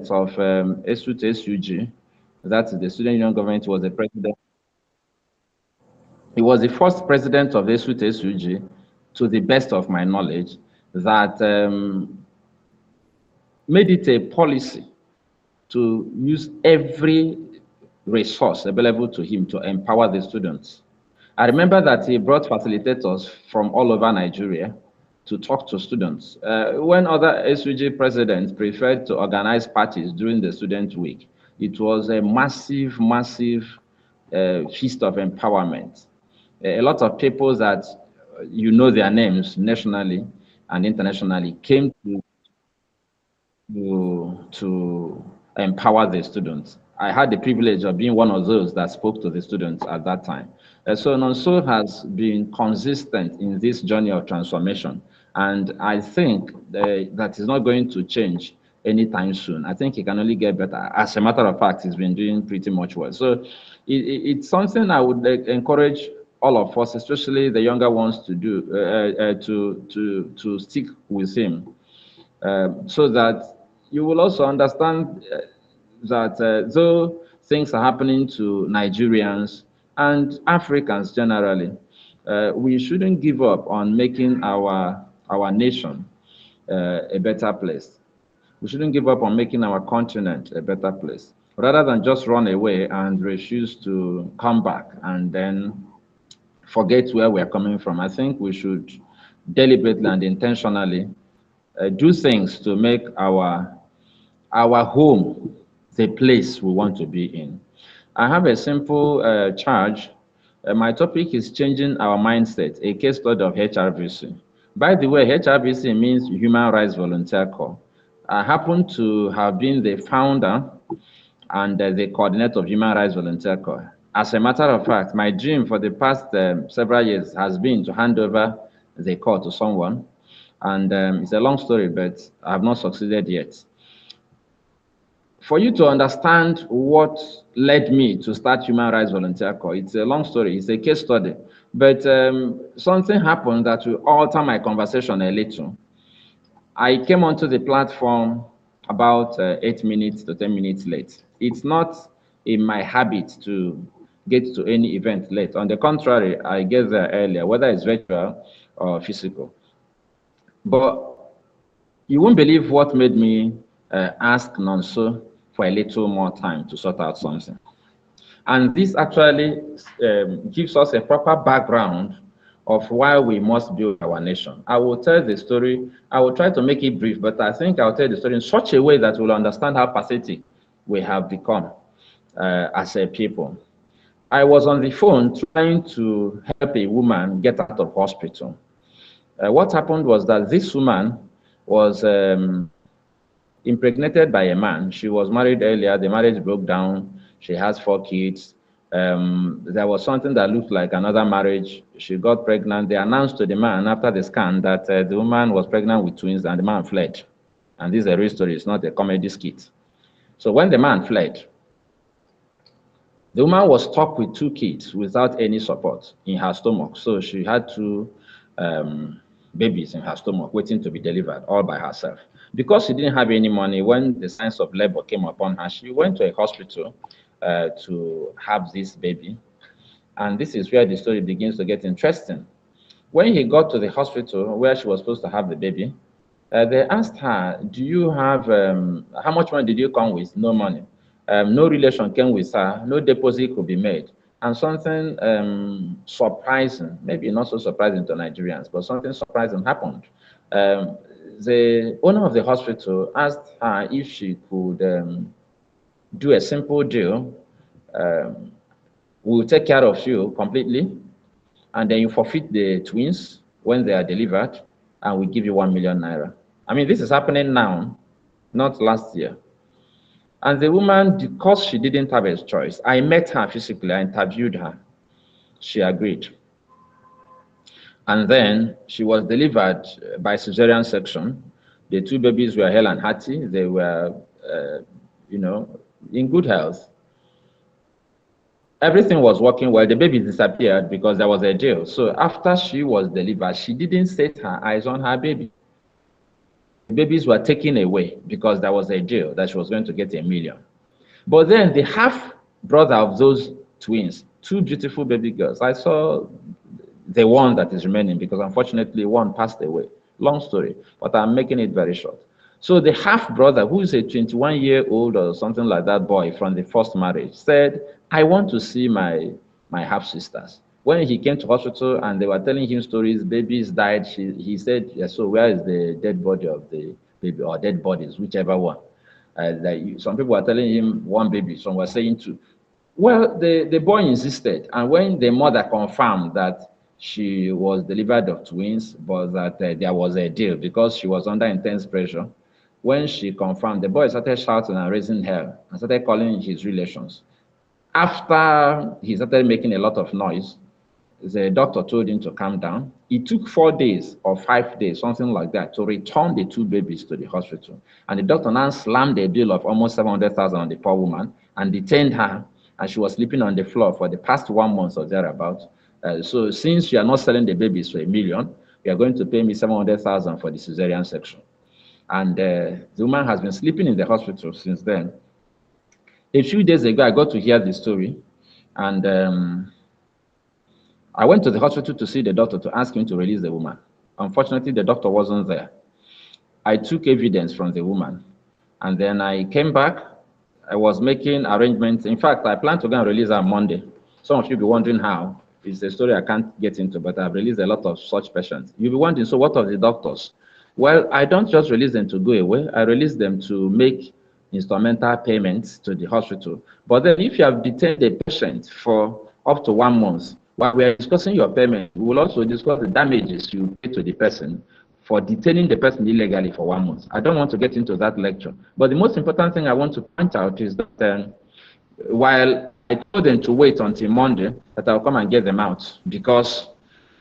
president of SUG, that's the Student Union Government, was the president. He was the first president of SUG, to the best of my knowledge, that made it a policy to use every resource available to him to empower the students. I remember that he brought facilitators from all over Nigeria to talk to students. When other SUG presidents preferred to organize parties during the student week, it was a massive, massive feast of empowerment. A lot of people that you know their names nationally and internationally came to empower the students. I had the privilege of being one of those that spoke to the students at that time. So Nonso has been consistent in this journey of transformation. And I think that is not going to change anytime soon. I think it can only get better. As a matter of fact, he's been doing pretty much well. So it's something I would encourage all of us, especially the younger ones, to do, to stick with him, so that you will also understand that though things are happening to Nigerians and Africans generally, we shouldn't give up on making our nation a better place. We shouldn't give up on making our continent a better place, rather than just run away and refuse to come back and then forget where we're coming from. I think we should deliberately and intentionally do things to make our home the place we want to be in. I have a simple charge. My topic is changing our mindset, a case study of HRVC. By the way, HRVC means Human Rights Volunteer Corps. I happen to have been the founder and the coordinator of Human Rights Volunteer Corps. As a matter of fact, my dream for the past several years has been to hand over the corps to someone. And it's a long story, but I have not succeeded yet. For you to understand what led me to start Human Rights Volunteer Corps, it's a long story, it's a case study. But something happened that will alter my conversation a little. I came onto the platform about 8 minutes to 10 minutes late. It's not in my habit to get to any event late. On the contrary, I get there earlier, whether it's virtual or physical. But you won't believe what made me ask Nonso for a little more time to sort out something. And this actually gives us a proper background of why we must build our nation. I will tell the story. I will try to make it brief, but I think I'll tell the story in such a way that we'll understand how pathetic we have become as a people. I was on the phone trying to help a woman get out of hospital. What happened was that this woman was impregnated by a man. She was married earlier. The marriage broke down. She has 4 kids. There was something that looked like another marriage. She got pregnant. They announced to the man after the scan that the woman was pregnant with twins and the man fled. And this is a real story. It's not a comedy skit. So when the man fled, the woman was stuck with 2 kids without any support in her stomach. So she had 2 babies in her stomach waiting to be delivered all by herself. Because she didn't have any money, when the signs of labor came upon her, she went to a hospital to have this baby. And this is where the story begins to get interesting. When he got to the hospital where she was supposed to have the baby, they asked her, do you have, how much money did you come with? No money. No relation came with her, no deposit could be made. And something surprising, maybe not so surprising to Nigerians, but something surprising happened. The owner of the hospital asked her if she could do a simple deal. We'll take care of you completely, and then you forfeit the twins when they are delivered, and we give you 1 million naira. I mean, this is happening now, not last year. And the woman, because she didn't have a choice, I met her physically, I interviewed her. She agreed. And then she was delivered by cesarean section. The 2 babies were hale and hearty. They were, in good health. Everything was working well. The baby disappeared because there was a deal. So after she was delivered, she didn't set her eyes on her baby. babies were taken away because there was a deal that she was going to get $1 million. But then the half brother of those twins, two beautiful baby girls, I saw the one that is remaining because unfortunately one passed away. Long story, but I'm making it very short. So the half brother, who is a 21-year-old or something like that boy from the first marriage, said, I want to see my half sisters. When he came to hospital and they were telling him stories, babies died, he said, yeah, so where is the dead body of the baby, or dead bodies, whichever one? Some people were telling him one baby, some were saying two. Well, the boy insisted, and when the mother confirmed that she was delivered of twins, but that there was a deal because she was under intense pressure, when she confirmed, the boy started shouting and raising hell and started calling his relations. After he started making a lot of noise, the doctor told him to calm down. It took 4 days or 5 days, something like that, to return the two babies to the hospital. And the doctor now slammed a bill of almost 700,000 on the poor woman and detained her, and she was sleeping on the floor for the past 1 month or thereabouts. So since you are not selling the babies for $1 million, you are going to pay me 700,000 for the cesarean section. And the woman has been sleeping in the hospital since then. A few days ago, I got to hear the story, and I went to the hospital to see the doctor to ask him to release the woman. Unfortunately, the doctor wasn't there. I took evidence from the woman, and then I came back. I was making arrangements. In fact, I plan to go and release her on Monday. Some of you will be wondering how. It's a story I can't get into, but I've released a lot of such patients. You'll be wondering, so what of the doctors? Well, I don't just release them to go away. I release them to make instrumental payments to the hospital. But then if you have detained a patient for up to 1 month, while we are discussing your payment, we will also discuss the damages you pay to the person for detaining the person illegally for 1 month. I don't want to get into that lecture. But the most important thing I want to point out is that while I told them to wait until Monday, that I'll come and get them out, because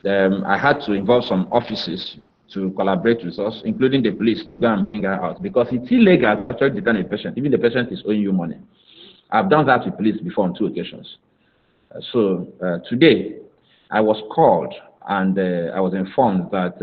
I had to involve some offices to collaborate with us, including the police, to go and bring her out, because it's illegal to actually detain a patient, even the patient is owing you money. I've done that with police before on 2 occasions. So today, I was called and I was informed that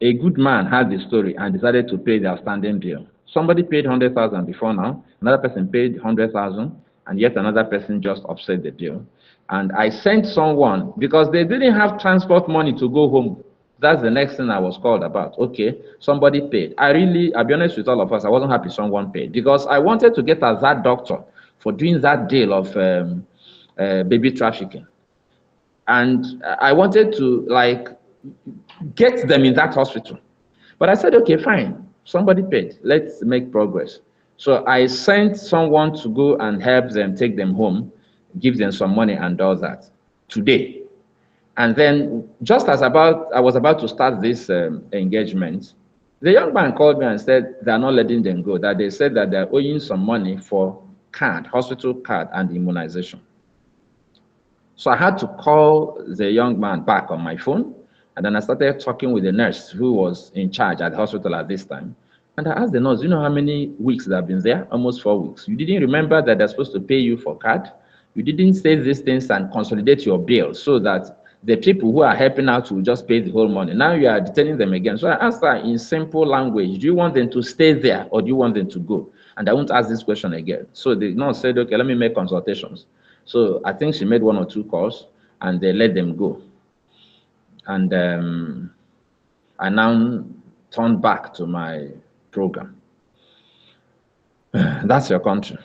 a good man had the story and decided to pay the outstanding bill. Somebody paid 100,000 before now, another person paid 100,000, and yet another person just offset the bill. And I sent someone, because they didn't have transport money to go home. That's the next thing I was called about. Okay, somebody paid. I'll be honest with all of us, I wasn't happy someone paid, because I wanted to get at that doctor for doing that deal of baby trafficking. And I wanted to get them in that hospital. But I said, okay, fine, somebody paid, let's make progress. So I sent someone to go and help them take them home, give them some money and all that today. And then just as I was about to start this engagement, the young man called me and said they're not letting them go, that they said that they're owing some money for hospital card and immunization. So I had to call the young man back on my phone, and then I started talking with the nurse who was in charge at the hospital at this time. And I asked the nurse, you know how many weeks they've been there? Almost 4 weeks. You didn't remember that they're supposed to pay you for card? You didn't say these things and consolidate your bill so that the people who are helping out will just pay the whole money. Now you are detaining them again. So I asked her in simple language, do you want them to stay there or do you want them to go? And I won't ask this question again. So the nurse said, okay, let me make consultations. So I think she made 1 or 2 calls and they let them go. And I now turned back to my program. That's your country.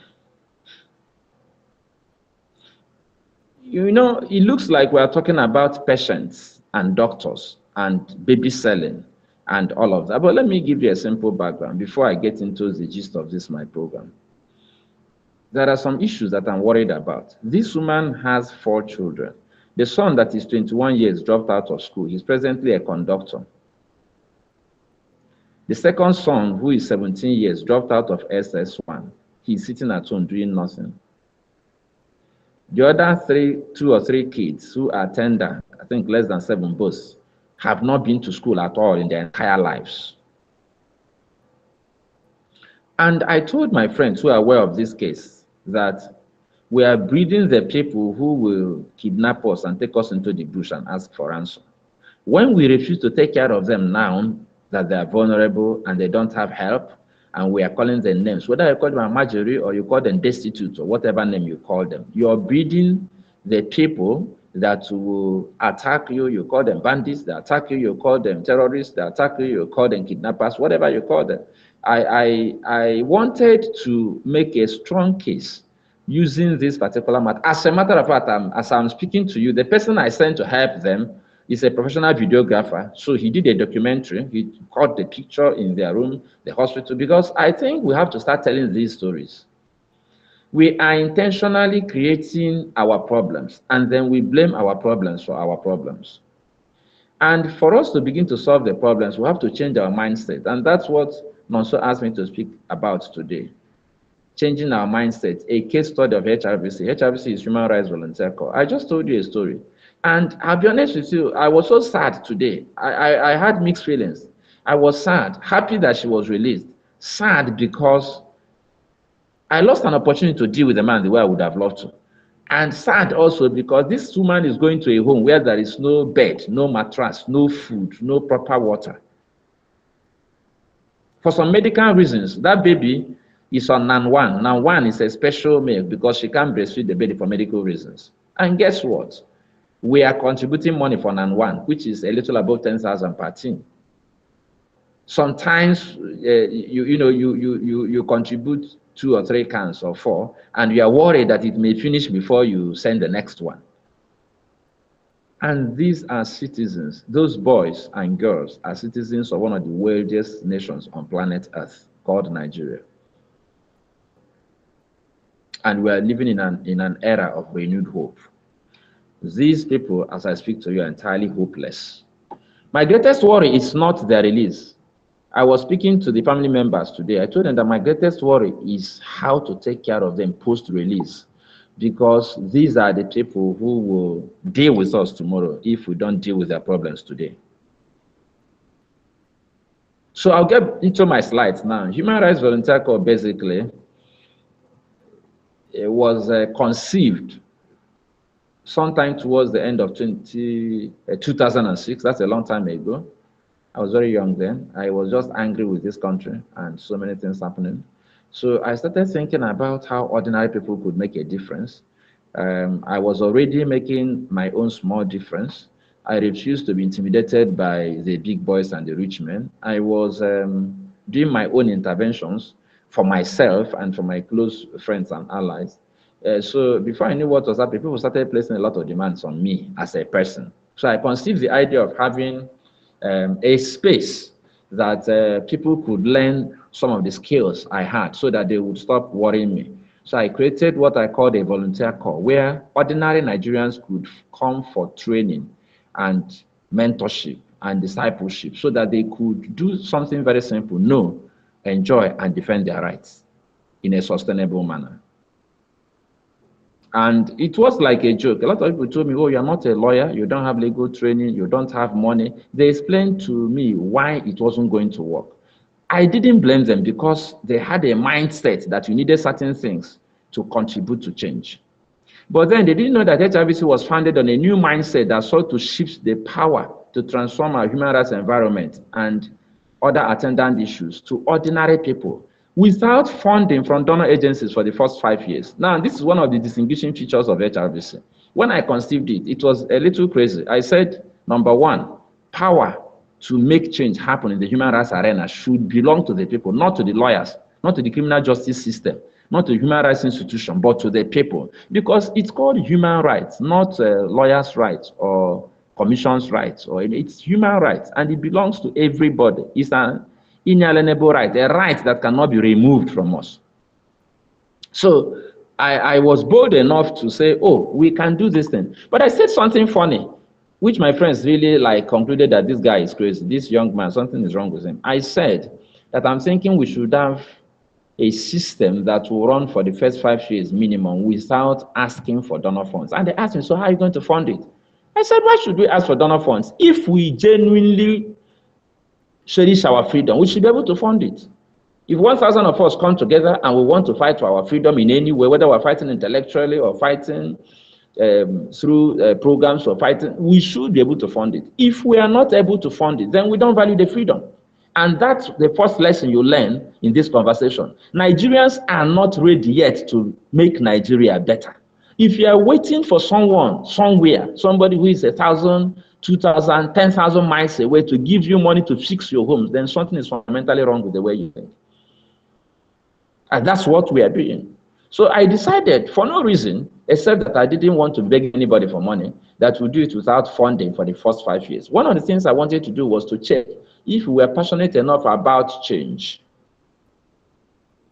You know, it looks like we are talking about patients and doctors and baby selling and all of that. But let me give you a simple background before I get into the gist of this, my program. There are some issues that I'm worried about. This woman has 4 children. The son that is 21 years dropped out of school. He's presently a conductor. The second son, who is 17 years, dropped out of SS1. He's sitting at home doing nothing. The other 2 or 3 kids who are tender, I think less than 7 both, have not been to school at all in their entire lives. And I told my friends who are aware of this case that we are breeding the people who will kidnap us and take us into the bush and ask for ransom. When we refuse to take care of them now, that they are vulnerable and they don't have help, and we are calling them names, whether you call them a Marjorie or you call them destitute or whatever name you call them, you're breeding the people that will attack you. You call them bandits, they attack you, you call them terrorists, they attack you, you call them kidnappers, whatever you call them. I wanted to make a strong case using this particular matter. As a matter of fact, as I'm speaking to you, the person I sent to help them is a professional videographer. So he did a documentary. He caught the picture in their room, the hospital, because I think we have to start telling these stories. We are intentionally creating our problems, and then we blame our problems for our problems. And for us to begin to solve the problems, we have to change our mindset. And that's what Nonso asked me to speak about today. Changing our mindset, a case study of HRVC. HRVC is Human Rights Volunteer Corps. I just told you a story. And I'll be honest with you, I was so sad today. I had mixed feelings. I was sad, happy that she was released. Sad because I lost an opportunity to deal with the man the way I would have loved to. And sad also because this woman is going to a home where there is no bed, no mattress, no food, no proper water. For some medical reasons, that baby is on NAN1. NAN1 is a special milk because she can't breastfeed the baby for medical reasons. And guess what? We are contributing money for NAN1, which is a little above 10,000 per teen. Sometimes you contribute 2 or 3 cans or 4, and you are worried that it may finish before you send the next one. And these are citizens. Those boys and girls are citizens of one of the wealthiest nations on planet Earth, called Nigeria. And we are living in an era of renewed hope. These people, as I speak to you, are entirely hopeless. My greatest worry is not their release. I was speaking to the family members today. I told them that my greatest worry is how to take care of them post-release, because these are the people who will deal with us tomorrow if we don't deal with their problems today. So I'll get into my slides now. Human Rights Volunteer Corps basically was conceived sometime towards the end of 2006. That's a long time ago. I was very young then. I was just angry with this country and so many things happening. So I started thinking about how ordinary people could make a difference. I was already making my own small difference. I refused to be intimidated by the big boys and the rich men. I was doing my own interventions for myself and for my close friends and allies. So before I knew what was happening, people started placing a lot of demands on me as a person. So I conceived the idea of having a space that people could learn some of the skills I had so that they would stop worrying me. So I created what I called a volunteer corps, where ordinary Nigerians could come for training and mentorship and discipleship so that they could do something very simple: know, enjoy, and defend their rights in a sustainable manner. And it was like a joke. A lot of people told me, oh, you're not a lawyer, you don't have legal training, you don't have money. They explained to me why it wasn't going to work. I didn't blame them because they had a mindset that you needed certain things to contribute to change. But then they didn't know that HRVC was founded on a new mindset that sought to shift the power to transform our human rights environment and other attendant issues to ordinary people, without funding from donor agencies for the first 5 years. Now, this is one of the distinguishing features of HRVC. When I conceived it, it was a little crazy. I said, number one, power to make change happen in the human rights arena should belong to the people, not to the lawyers, not to the criminal justice system, not to the human rights institution, but to the people. Because it's called human rights, not lawyers' rights or commission's rights. It's human rights, and it belongs to everybody. It's an inalienable right, a right that cannot be removed from us. So I was bold enough to say, oh, we can do this thing. But I said something funny, which my friends really concluded that this guy is crazy, this young man, something is wrong with him. I said that I'm thinking we should have a system that will run for the first 5 years minimum without asking for donor funds. And they asked me, so how are you going to fund it? I said, why should we ask for donor funds? If we genuinely cherish our freedom, we should be able to fund it. If 1,000 of us come together and we want to fight for our freedom in any way, whether we're fighting intellectually or fighting through programs or fighting, we should be able to fund it. If we are not able to fund it, then we don't value the freedom. And that's the first lesson you learn in this conversation. Nigerians are not ready yet to make Nigeria better. If you are waiting for someone, somewhere, somebody who is 1,000, 2,000, 10,000 miles away to give you money to fix your homes, then something is fundamentally wrong with the way you think. And that's what we are doing. So I decided, for no reason, except that I didn't want to beg anybody for money, that we'll do it without funding for the first 5 years. One of the things I wanted to do was to check if we were passionate enough about change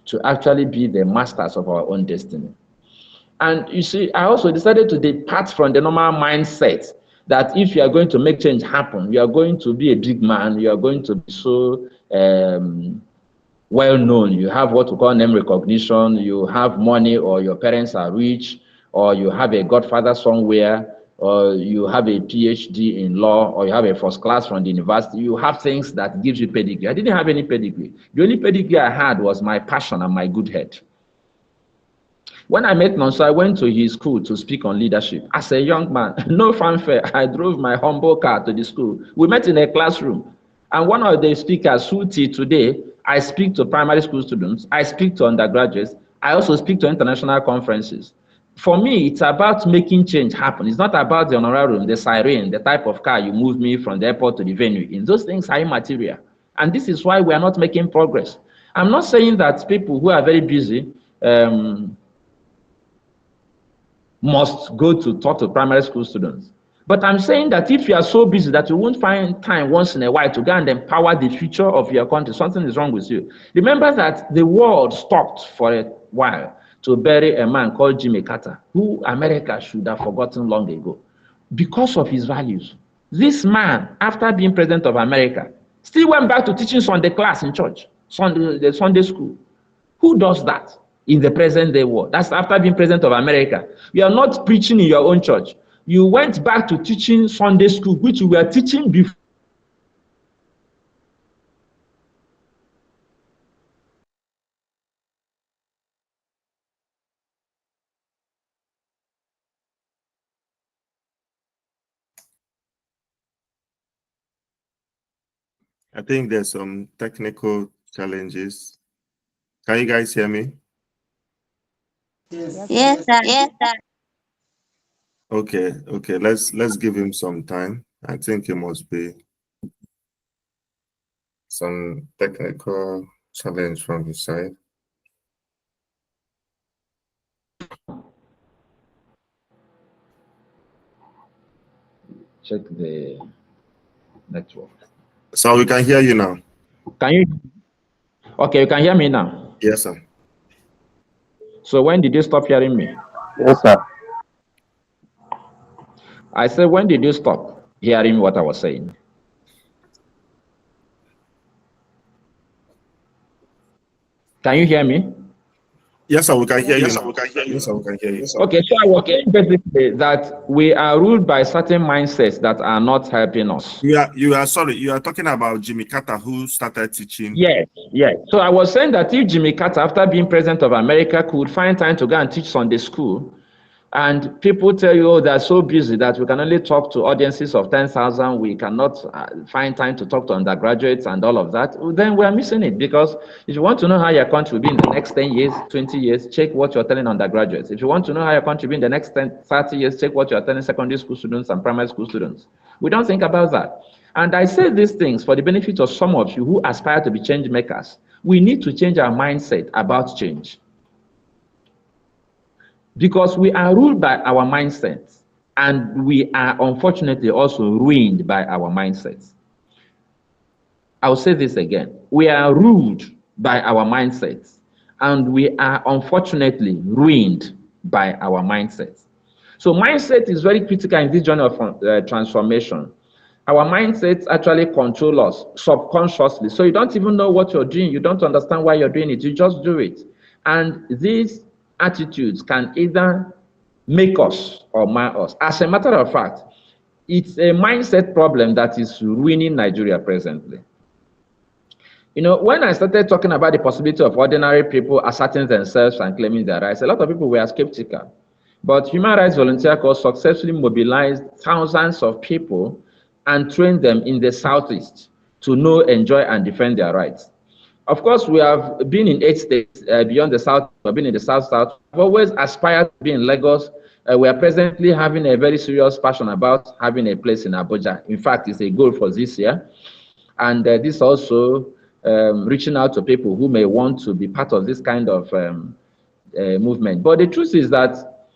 to actually be the masters of our own destiny. And you see, I also decided to depart from the normal mindset that if you are going to make change happen, you are going to be a big man, you are going to be so well known, you have what we call name recognition, you have money, or your parents are rich, or you have a godfather somewhere, or you have a PhD in law, or you have a first class from the university. You have things that gives you pedigree. I didn't have any pedigree. The only pedigree I had was my passion and my good head. When I met Nonso, I went to his school to speak on leadership. As a young man, no fanfare, I drove my humble car to the school. We met in a classroom. And one of the speakers, who till today, I speak to primary school students, I speak to undergraduates, I also speak to international conferences. For me, it's about making change happen. It's not about the honorarium, the siren, the type of car you move me from the airport to the venue. In those things are immaterial. And this is why we are not making progress. I'm not saying that people who are very busy must go to talk to primary school students. But I'm saying that if you are so busy that you won't find time once in a while to go and empower the future of your country, something is wrong with you. Remember that the world stopped for a while to bury a man called Jimmy Carter, who America should have forgotten long ago, because of his values. This man, after being president of America, still went back to teaching Sunday class in church, the Sunday school. Who does that in the present day world? That's after being president of America. You are not preaching in your own church. You went back to teaching Sunday school, which you were teaching before. I think there's some technical challenges. Can you guys hear me? Yes, sir. Yes, sir. Okay. Let's give him some time. I think it must be some technical challenge from his side. Check the network. So we can hear you now. Can you? Okay, you can hear me now. Yes, sir. So when did you stop hearing me? Yes, sir. I said, when did you stop hearing what I was saying? Can you hear me? Yes, sir, we can hear you. Yes, sir, we can hear you. Okay, so I was saying basically that we are ruled by certain mindsets that are not helping us. You are talking about Jimmy Carter, who started teaching. Yes. So I was saying that if Jimmy Carter, after being president of America, could find time to go and teach Sunday school, and people tell you, oh, they're so busy that we can only talk to audiences of 10,000, we cannot find time to talk to undergraduates and all of that, then we are missing it. Because if you want to know how your country will be in the next 10 years, 20 years, check what you're telling undergraduates. If you want to know how your country will be in the next 10, 30 years, check what you're telling secondary school students and primary school students. We don't think about that. And I say these things for the benefit of some of you who aspire to be change makers. We need to change our mindset about change. Because we are ruled by our mindsets, and we are unfortunately also ruined by our mindsets. I'll say this again. We are ruled by our mindsets, and we are unfortunately ruined by our mindsets. So mindset is very critical in this journey of transformation. Our mindsets actually control us subconsciously. So you don't even know what you're doing. You don't understand why you're doing it. You just do it. And these attitudes can either make us or mar us. As a matter of fact, it's a mindset problem that is ruining Nigeria presently. You know, when I started talking about the possibility of ordinary people asserting themselves and claiming their rights, a lot of people were skeptical. But Human Rights Volunteer Corps successfully mobilized thousands of people and trained them in the Southeast to know, enjoy, and defend their rights. Of course, we have been in 8 states beyond the South. We've been in the South. We've always aspired to be in Lagos. We are presently having a very serious passion about having a place in Abuja. In fact, it's a goal for this year. And this also reaching out to people who may want to be part of this kind of movement. But the truth is that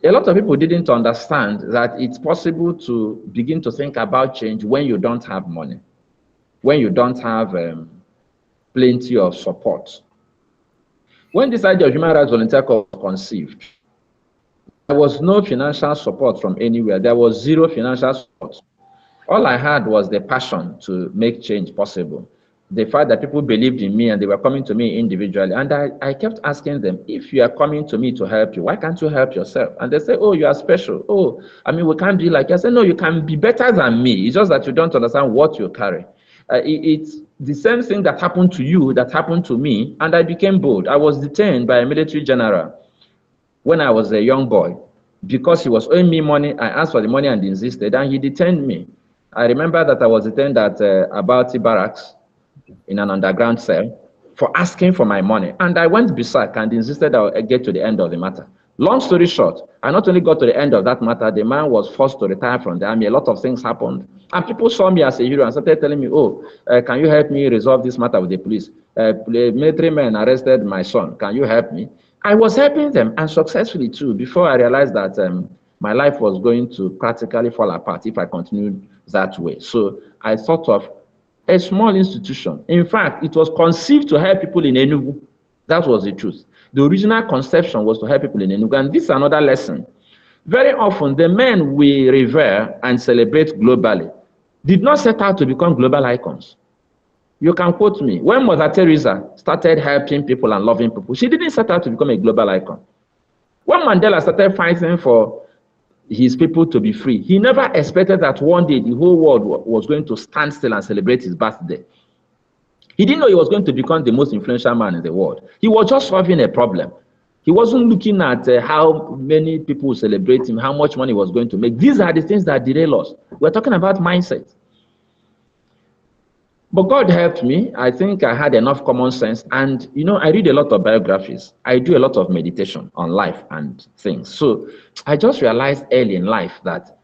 a lot of people didn't understand that it's possible to begin to think about change when you don't have money, when you don't have plenty of support. When this idea of human rights volunteer corps was conceived, there was no financial support from anywhere. There was zero financial support. All I had was the passion to make change possible. The fact that people believed in me and they were coming to me individually. And I kept asking them, if you are coming to me to help you, why can't you help yourself? And they say, oh, you are special. Oh, I mean, we can't be like you. I said, no, you can be better than me. It's just that you don't understand what you carry. It's the same thing that happened to you that happened to me, and I became bold. I was detained by a military general when I was a young boy. Because he was owing me money, I asked for the money and insisted, and he detained me. I remember that I was detained at Abati Barracks in an underground cell for asking for my money. And I went berserk and insisted I would get to the end of the matter. Long story short, I not only got to the end of that matter, the man was forced to retire from the army. A lot of things happened. And people saw me as a hero and started telling me, oh, can you help me resolve this matter with the police? Military men arrested my son. Can you help me? I was helping them, and successfully too, before I realized that my life was going to practically fall apart if I continued that way. So I thought of a small institution. In fact, it was conceived to help people in Enugu. That was the truth. The original conception was to help people in Enugu. And this is another lesson. Very often, the men we revere and celebrate globally did not set out to become global icons. You can quote me. When Mother Teresa started helping people and loving people, she didn't set out to become a global icon. When Mandela started fighting for his people to be free, he never expected that one day the whole world was going to stand still and celebrate his birthday. He didn't know he was going to become the most influential man in the world. He was just solving a problem. He wasn't looking at how many people celebrate him, how much money he was going to make. These are the things that derail us. We're talking about mindset. But God helped me. I think I had enough common sense. And, you know, I read a lot of biographies. I do a lot of meditation on life and things. So I just realized early in life that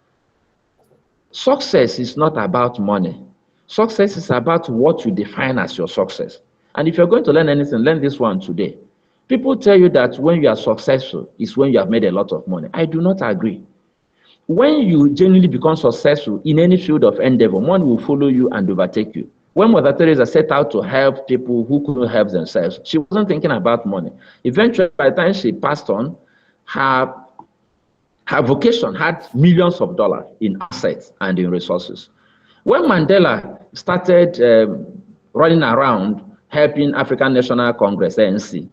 success is not about money. Success is about what you define as your success. And if you're going to learn anything, learn this one today. People tell you that when you are successful is when you have made a lot of money. I do not agree. When you genuinely become successful in any field of endeavor, money will follow you and overtake you. When Mother Teresa set out to help people who couldn't help themselves, she wasn't thinking about money. Eventually, by the time she passed on, her vocation had millions of dollars in assets and in resources. When Mandela started running around helping African National Congress, ANC,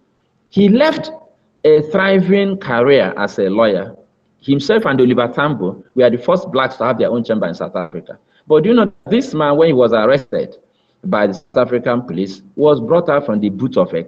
he left a thriving career as a lawyer. Himself and Oliver Tambo were the first blacks to have their own chamber in South Africa. But do you know, this man, when he was arrested by the South African police, was brought out from the boot of a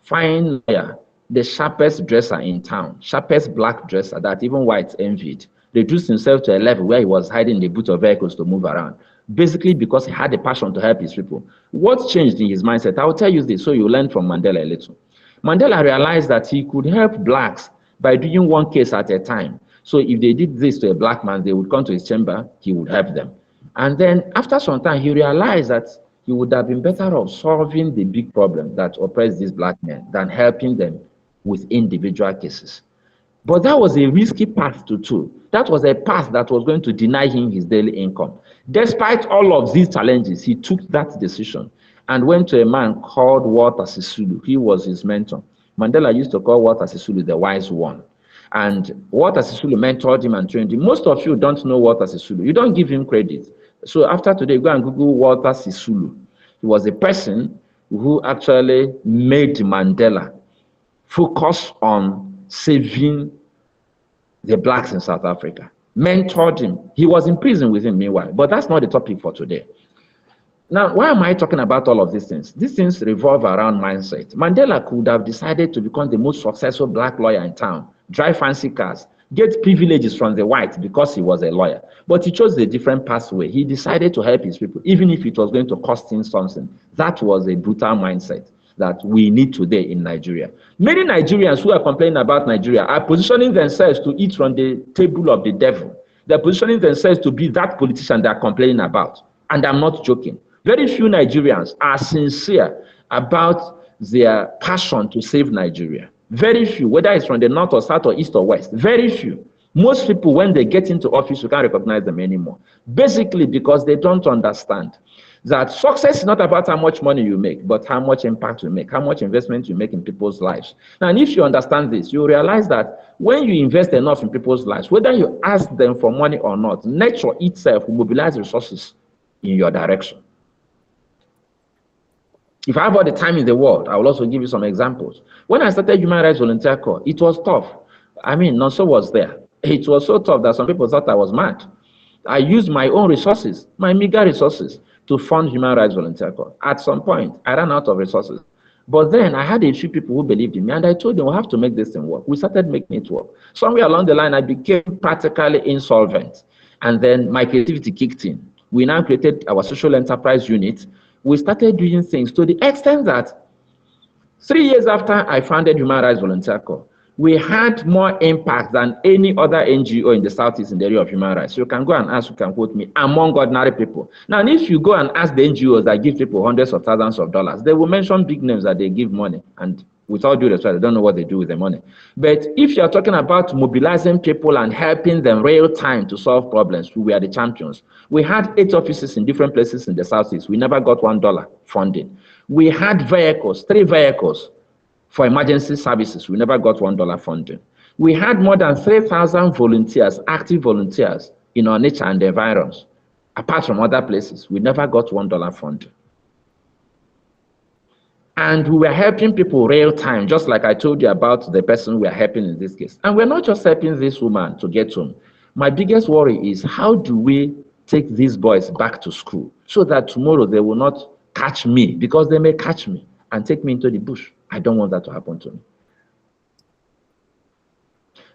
fine lawyer, the sharpest dresser in town, sharpest black dresser that even whites envied, reduced himself to a level where he was hiding in the boot of vehicles to move around, basically because he had a passion to help his people. What changed in his mindset? I will tell you this so you learn from Mandela a little. Mandela realized that he could help blacks by doing one case at a time. So if they did this to a black man, they would come to his chamber, he would help them. And then after some time, he realized that he would have been better off solving the big problem that oppressed these black men than helping them with individual cases. But that was a risky path to take. That was a path that was going to deny him his daily income. Despite all of these challenges, he took that decision and went to a man called Walter Sisulu. He was his mentor. Mandela used to call Walter Sisulu the wise one. And Walter Sisulu mentored him and trained him. Most of you don't know Walter Sisulu. You don't give him credit. So after today, go and Google Walter Sisulu. He was a person who actually made Mandela focus on saving the blacks in South Africa. Mentored him. He was in prison with him meanwhile, but that's not the topic for today. Now, why am I talking about all of these things? These things revolve around mindset. Mandela could have decided to become the most successful black lawyer in town, drive fancy cars, get privileges from the white because he was a lawyer. But he chose a different pathway. He decided to help his people, even if it was going to cost him something. That was a brutal mindset that we need today in Nigeria. Many Nigerians who are complaining about Nigeria are positioning themselves to eat from the table of the devil. They're positioning themselves to be that politician they're complaining about. And I'm not joking. Very few Nigerians are sincere about their passion to save Nigeria. Very few, whether it's from the north or south or east or west, very few. Most people, when they get into office, you can't recognize them anymore. Basically because they don't understand that success is not about how much money you make, but how much impact you make, how much investment you make in people's lives. Now, and if you understand this, you realize that when you invest enough in people's lives, whether you ask them for money or not, nature itself will mobilize resources in your direction. If I have all the time in the world, I will also give you some examples. When I started Human Rights Volunteer Corps, it was tough. I mean, Nonso was there. It was so tough that some people thought I was mad. I used my own resources, my meager resources, to fund Human Rights Volunteer Corps. At some point, I ran out of resources. But then I had a few people who believed in me, and I told them we have to make this thing work. We started making it work. Somewhere along the line, I became practically insolvent. And then my creativity kicked in. We now created our social enterprise unit. We started doing things to the extent that 3 years after I founded Human Rights Volunteer Corps, we had more impact than any other NGO in the Southeast in the area of human rights. You can go and ask, you can quote me, among ordinary people. Now, if you go and ask the NGOs that give people hundreds of thousands of dollars, they will mention big names that they give money. And with all due respect, they don't know what they do with the money. But if you're talking about mobilizing people and helping them real time to solve problems, we are the champions. We had 8 offices in different places in the Southeast. We never got $1 funding. We had vehicles, 3 vehicles, for emergency services. We never got $1 funding. We had more than 3,000 volunteers, active volunteers in our nature and the environs. Apart from other places, we never got $1 funding. And we were helping people real time, just like I told you about the person we are helping in this case. And we're not just helping this woman to get home. My biggest worry is how do we take these boys back to school so that tomorrow they will not catch me, because they may catch me and take me into the bush. I don't want that to happen to me.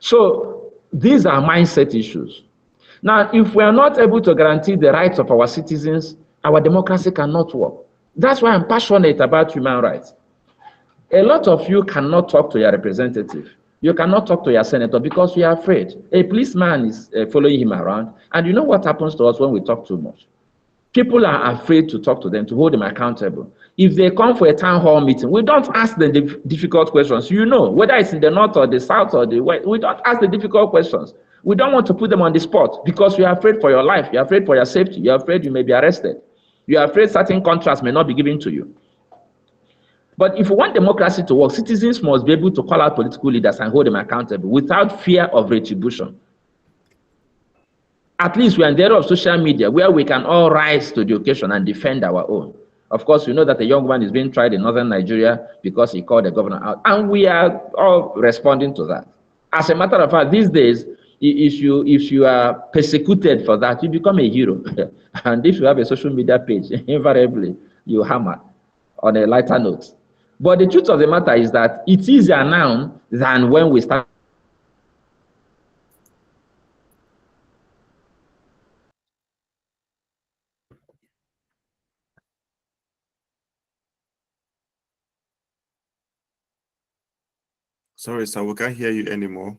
So these are mindset issues. Now, if we are not able to guarantee the rights of our citizens, our democracy cannot work. That's why I'm passionate about human rights. A lot of you cannot talk to your representative. You cannot talk to your senator because you are afraid. A policeman is following him around. And you know what happens to us when we talk too much? People are afraid to talk to them, to hold them accountable. If they come for a town hall meeting, we don't ask them the difficult questions. You know, whether it's in the north or the south or the west, we don't ask the difficult questions. We don't want to put them on the spot because we are afraid for your life. You're afraid for your safety. You're afraid you may be arrested. You're afraid certain contracts may not be given to you. But if we want democracy to work, citizens must be able to call out political leaders and hold them accountable without fear of retribution. At least we are in the era of social media where we can all rise to the occasion and defend our own. Of course, you know that a young man is being tried in northern Nigeria because he called the governor out, and we are all responding to that. As a matter of fact, these days, if you are persecuted for that, you become a hero. And if you have a social media page, invariably, you hammer on a lighter note. But the truth of the matter is that it's easier now than when we start. Sorry, sir, we can't hear you anymore.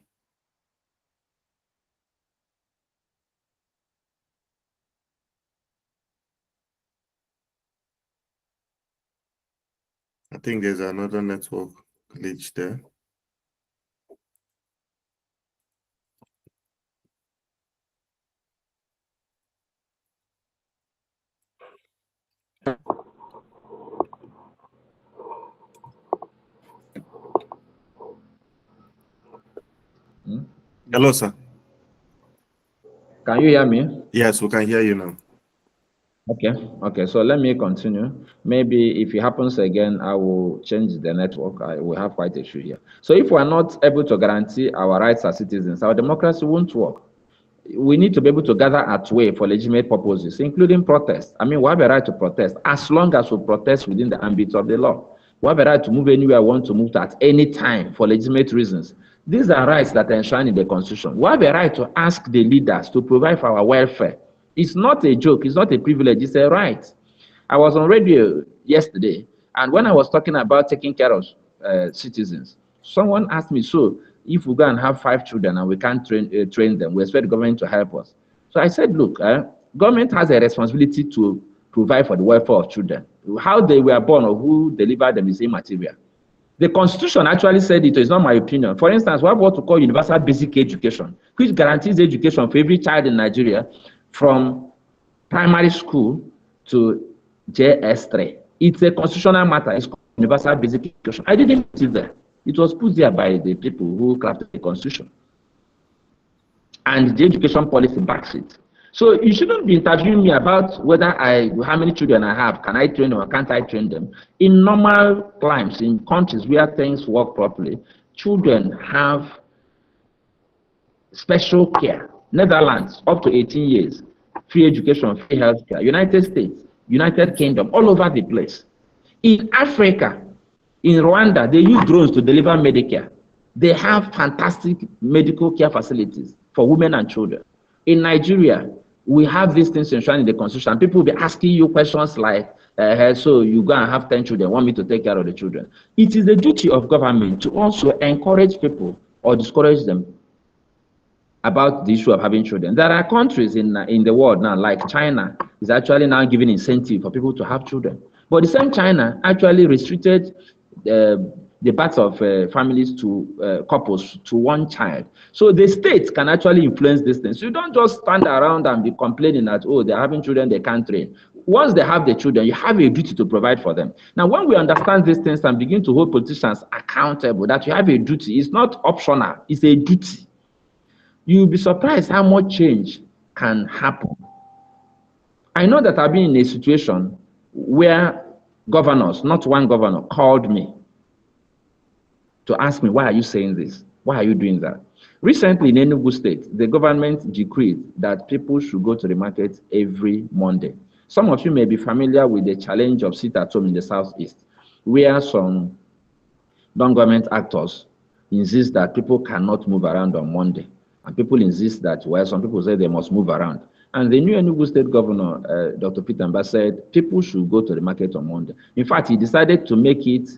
I think there's another network glitch there. Hello, sir. Can you hear me? Yes, we can hear you now. Okay, so let me continue. Maybe if it happens again, I will change the network. I will have quite a few here. So if we are not able to guarantee our rights as citizens, our democracy won't work. We need to be able to gather at way for legitimate purposes, including protest. I mean, we have a right to protest as long as we protest within the ambit of the law. We have a right to move anywhere we want to move at any time for legitimate reasons. These are rights that are enshrined in the Constitution. We have a right to ask the leaders to provide for our welfare. It's not a joke. It's not a privilege. It's a right. I was on radio yesterday, and when I was talking about taking care of citizens, someone asked me, so if we go and have 5 children and we can't train them, we expect the government to help us. So I said, look, government has a responsibility to provide for the welfare of children. How they were born or who delivered them is immaterial. The Constitution actually said it, it's not my opinion. For instance, we have what we call universal basic education, which guarantees education for every child in Nigeria from primary school to JS3. It's a constitutional matter. It's called universal basic education. I didn't put it there. It was put there by the people who crafted the Constitution. And the education policy backs it. So you shouldn't be interviewing me about how many children I have, can I train them or can't I train them? In normal climes, in countries where things work properly, children have special care. Netherlands, up to 18 years, free education, free healthcare. United States, United Kingdom, all over the place. In Africa, in Rwanda, they use drones to deliver Medicare. They have fantastic medical care facilities for women and children. In Nigeria, we have these things enshrined in the Constitution. People will be asking you questions like, so you go and have 10 children, want me to take care of the children. It is the duty of government to also encourage people or discourage them about the issue of having children. There are countries in the world now, like China, is actually now giving incentive for people to have children. But the same China actually restricted the birth of families to couples to 1 child. So the state can actually influence these things. You don't just stand around and be complaining that, oh, they're having children, they can't train. Once they have the children, you have a duty to provide for them. Now, when we understand these things and begin to hold politicians accountable, that you have a duty, it's not optional, it's a duty. You'll be surprised how much change can happen. I know that I've been in a situation where governors, not one governor, called me to ask me, why are you saying this? Why are you doing that? Recently in Enugu State, the government decreed that people should go to the market every Monday. Some of you may be familiar with the challenge of sit at home in the Southeast, where some non-government actors insist that people cannot move around on Monday. And people insist that, well, some people say they must move around. And the new Enugu State Governor, Dr. Peter Mba, said people should go to the market on Monday. In fact, he decided to make it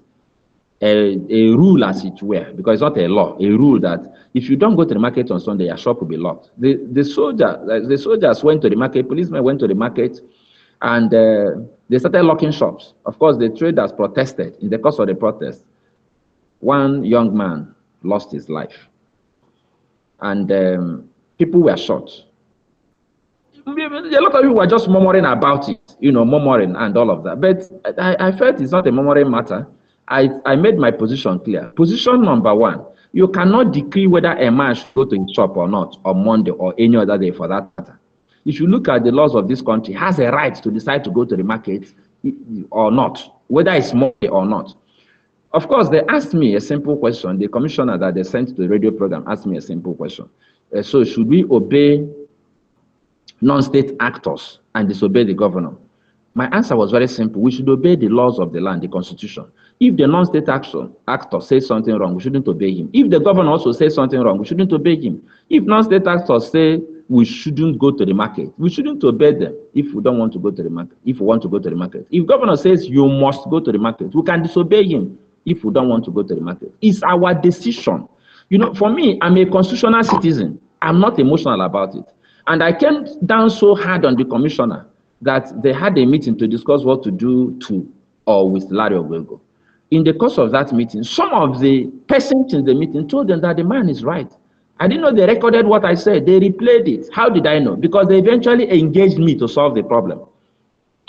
a rule, as it were, because it's not a law, a rule that if you don't go to the market on Sunday, your shop will be locked. The soldiers went to the market, policemen went to the market, and they started locking shops. Of course, the traders protested. In the course of the protest, one young man lost his life, and people were shot. A lot of people were just murmuring about it, murmuring and all of that. But I felt it's not a murmuring matter. I made my position clear. Position number 1, you cannot decree whether a man should go to his shop or not on Monday or any other day for that matter. If you look at the laws of this country, has a right to decide to go to the market or not, whether it's Monday or not. Of course, they asked me a simple question. The commissioner that they sent to the radio program asked me a simple question. So should we obey non-state actors and disobey the governor? My answer was very simple. We should obey the laws of the land, the Constitution. If the non-state actor says something wrong, we shouldn't obey him. If the governor also says something wrong, we shouldn't obey him. If non-state actors say we shouldn't go to the market, we shouldn't obey them if we don't want to go to the market, if we want to go to the market. If governor says you must go to the market, we can disobey him if we don't want to go to the market. It's our decision. For me, I'm a constitutional citizen. I'm not emotional about it. And I came down so hard on the commissioner that they had a meeting to discuss what to do to or with Larry Oguego. In the course of that meeting, some of the persons in the meeting told them that the man is right. I didn't know they recorded what I said. They replayed it. How did I know? Because they eventually engaged me to solve the problem.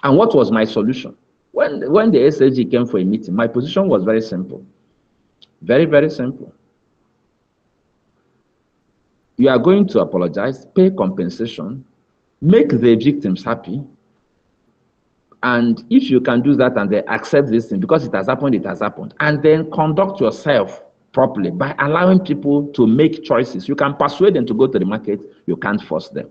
And what was my solution? When the SAG came for a meeting, my position was very simple. Very, very simple. You are going to apologize, pay compensation, make the victims happy. And if you can do that and they accept this thing, because it has happened, it has happened. And then conduct yourself properly by allowing people to make choices. You can persuade them to go to the market, you can't force them.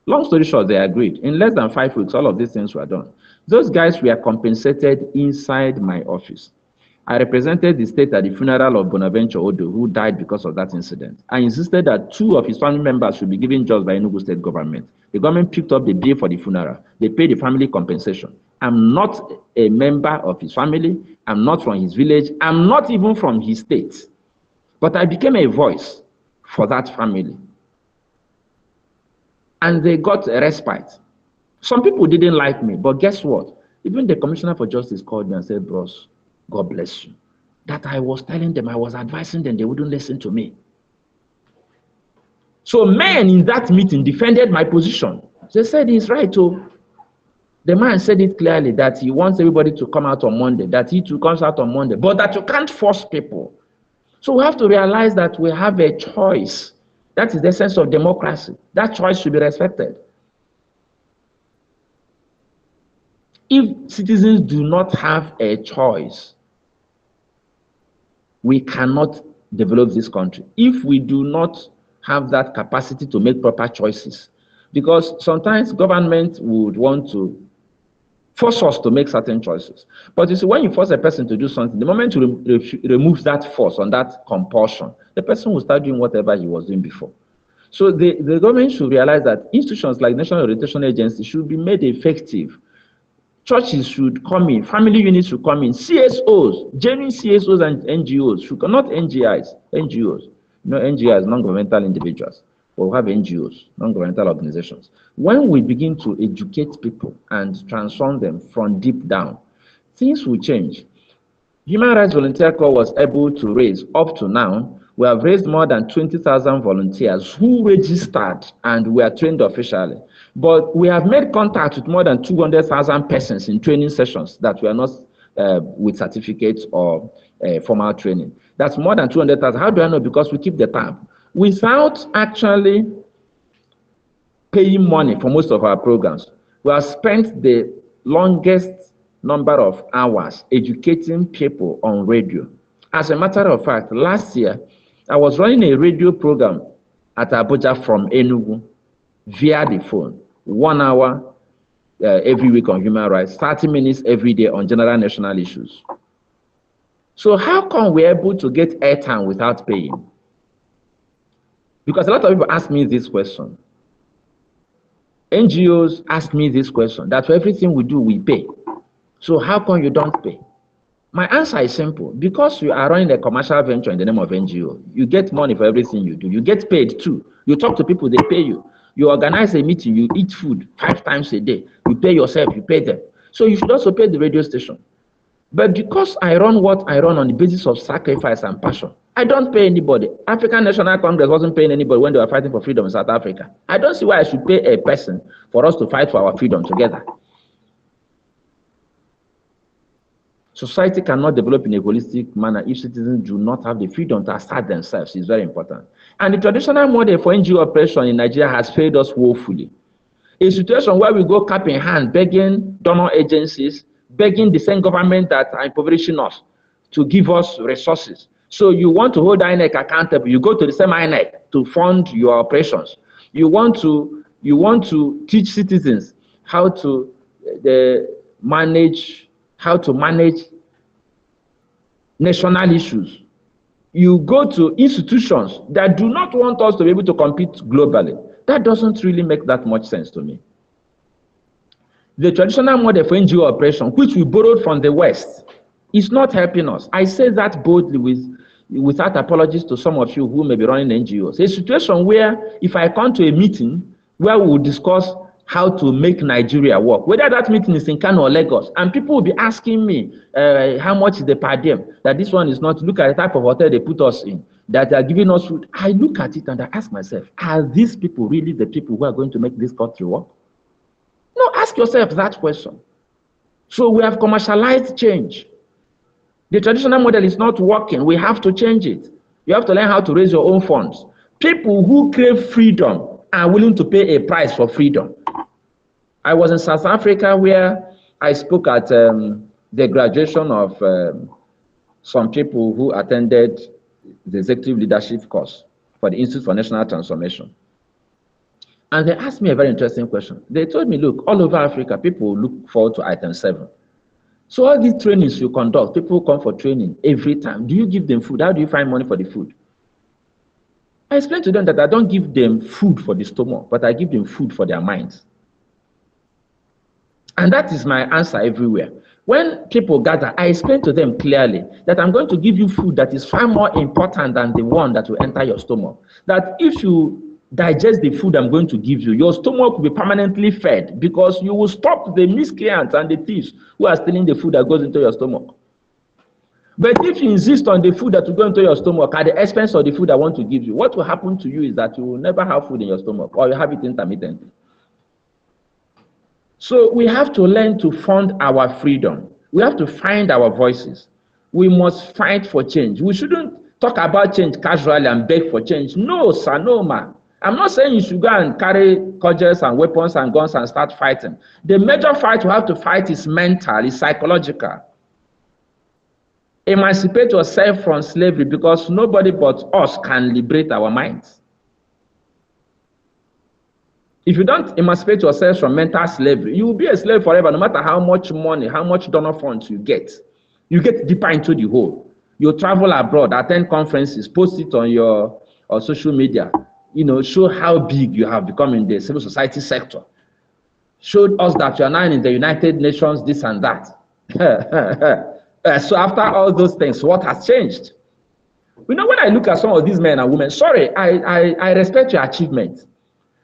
Long story short, they agreed. In less than 5 weeks, all of these things were done. Those guys were compensated inside my office. I represented the state at the funeral of Bonaventure Odo, who died because of that incident. I insisted that 2 of his family members should be given jobs by Enugu state government. The government picked up the bill for the funeral. They paid the family compensation. I'm not a member of his family. I'm not from his village. I'm not even from his state. But I became a voice for that family. And they got a respite. Some people didn't like me, but guess what? Even the Commissioner for Justice called me and said, "Bros, God bless you." That I was telling them, I was advising them, they wouldn't listen to me. So men in that meeting defended my position. They said he's right. Oh, the man said it clearly that he wants everybody to come out on Monday, that he too comes out on Monday, but that you can't force people. So we have to realize that we have a choice. That is the essence of democracy. That choice should be respected. If citizens do not have a choice, we cannot develop this country. If we do not have that capacity to make proper choices, because sometimes government would want to force us to make certain choices. But you see, when you force a person to do something, the moment you remove that force on that compulsion, the person will start doing whatever he was doing before. So the government should realize that institutions like National Orientation Agency should be made effective. Churches should come in, family units should come in, CSOs, genuine CSOs and NGOs, should come, not NGIs, NGOs. You know, NGIs, non-governmental individuals, or we have NGOs, non-governmental organizations. When we begin to educate people and transform them from deep down, things will change. Human Rights Volunteer Corps was able to raise, up to now, we have raised more than 20,000 volunteers who registered and were trained officially. But we have made contact with more than 200,000 persons in training sessions that were not with certificates or formal training. That's more than 200,000. How do I know? Because we keep the tab. Without actually paying money for most of our programs, we have spent the longest number of hours educating people on radio. As a matter of fact, last year, I was running a radio program at Abuja from Enugu via the phone, 1 hour every week on human rights, 30 minutes every day on general national issues. So how come we're able to get airtime without paying? Because a lot of people ask me this question. NGOs ask me this question, that for everything we do, we pay. So how come you don't pay? My answer is simple. Because you are running a commercial venture in the name of NGO, you get money for everything you do. You get paid too. You talk to people, they pay you. You organize a meeting, you eat food 5 times a day. You pay yourself, you pay them. So you should also pay the radio station. But because I run what I run on the basis of sacrifice and passion, I don't pay anybody. African National Congress wasn't paying anybody when they were fighting for freedom in South Africa. I don't see why I should pay a person for us to fight for our freedom together. Society cannot develop in a holistic manner if citizens do not have the freedom to assert themselves. It's very important. And the traditional model for NGO operation in Nigeria has failed us woefully. A situation where we go cap in hand, begging donor agencies, begging the same government that are impoverishing us to give us resources. So you want to hold INEC accountable, you go to the same INEC to fund your operations. You want to teach citizens how to manage national issues. You go to institutions that do not want us to be able to compete globally. That doesn't really make that much sense to me. The traditional model for NGO operation, which we borrowed from the West, is not helping us. I say that boldly without apologies to some of you who may be running NGOs. A situation where if I come to a meeting where we will discuss how to make Nigeria work, whether that meeting is in Kano or Lagos, and people will be asking me how much is the per diem, that this one is not, look at the type of hotel they put us in, that they are giving us food. I look at it and I ask myself, are these people really the people who are going to make this country work? No, ask yourself that question. So we have commercialized change. The traditional model is not working. We have to change it. You have to learn how to raise your own funds. People who crave freedom are willing to pay a price for freedom. I was in South Africa where I spoke at the graduation of some people who attended the executive leadership course for the Institute for National Transformation. And they asked me a very interesting question. They told me, look, all over Africa, people look forward to item 7. So all these trainings you conduct, people come for training every time. Do you give them food? How do you find money for the food? I explain to them that I don't give them food for the stomach, but I give them food for their minds. And that is my answer everywhere. When people gather, I explain to them clearly that I'm going to give you food that is far more important than the one that will enter your stomach. That if you digest the food I'm going to give you, your stomach will be permanently fed because you will stop the miscreants and the thieves who are stealing the food that goes into your stomach. But if you insist on the food that will go into your stomach at the expense of the food I want to give you, what will happen to you is that you will never have food in your stomach, or you have it intermittently. So we have to learn to fund our freedom. We have to find our voices. We must fight for change. We shouldn't talk about change casually and beg for change. No, sir, no, ma. I'm not saying you should go and carry cudgels and weapons and guns and start fighting. The major fight we have to fight is mental, is psychological. Emancipate yourself from slavery, because nobody but us can liberate our minds. If you don't emancipate yourself from mental slavery, you will be a slave forever, no matter how much money, how much donor funds you get. You get deeper into the hole. You travel abroad, attend conferences, post it on your social media, show how big you have become in the civil society sector. Showed us that you are now in the United Nations, this and that. So after all those things, what has changed? When I look at some of these men and women, sorry, I respect your achievements.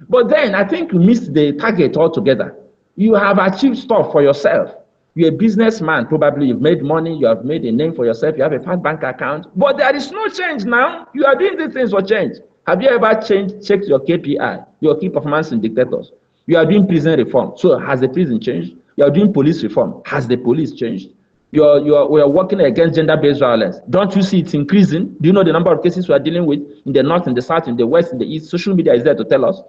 But then I think you missed the target altogether. You have achieved stuff for yourself. You're a businessman, probably you've made money, you have made a name for yourself, you have a fat bank account, but there is no change now. You are doing these things for change. Have you ever checked your KPI, your key performance indicators? You are doing prison reform. So has the prison changed? You are doing police reform. Has the police changed? We are working against gender-based violence. Don't you see it's increasing? Do you know the number of cases we are dealing with in the north, in the south, in the west, in the east? Social media is there to tell us.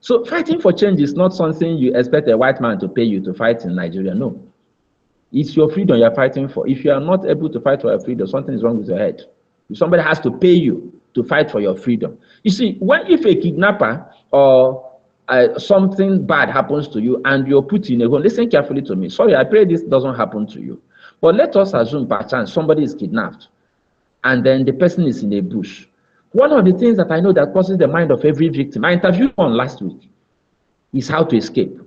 So fighting for change is not something you expect a white man to pay you to fight in Nigeria. No. It's your freedom you're fighting for. If you are not able to fight for your freedom, something is wrong with your head. If somebody has to pay you to fight for your freedom. You see, if a kidnapper or something bad happens to you and you're put in a home, listen carefully to me. Sorry, I pray this doesn't happen to you. But let us assume by chance somebody is kidnapped and then the person is in a bush. One of the things that I know that crosses the mind of every victim, I interviewed one last week, is how to escape.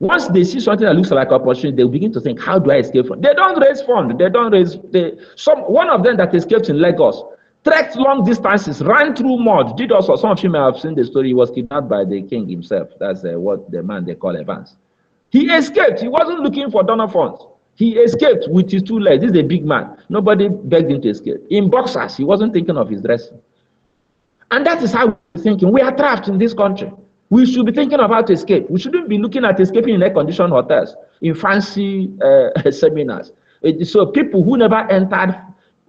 Once they see something that looks like opportunity, they will begin to think, how do I escape from? They don't raise funds. They don't raise. One of them that escaped in Lagos, trekked long distances, ran through mud, did also. Some of you may have seen the story. He was kidnapped by the king himself. That's what the man they call Evans. He escaped. He wasn't looking for donor funds. He escaped with his 2 legs. This is a big man. Nobody begged him to escape. In boxers, he wasn't thinking of his dressing. And that is how we're thinking. We are trapped in this country. We should be thinking of how to escape. We shouldn't be looking at escaping in air-conditioned hotels, in fancy seminars. So people who never entered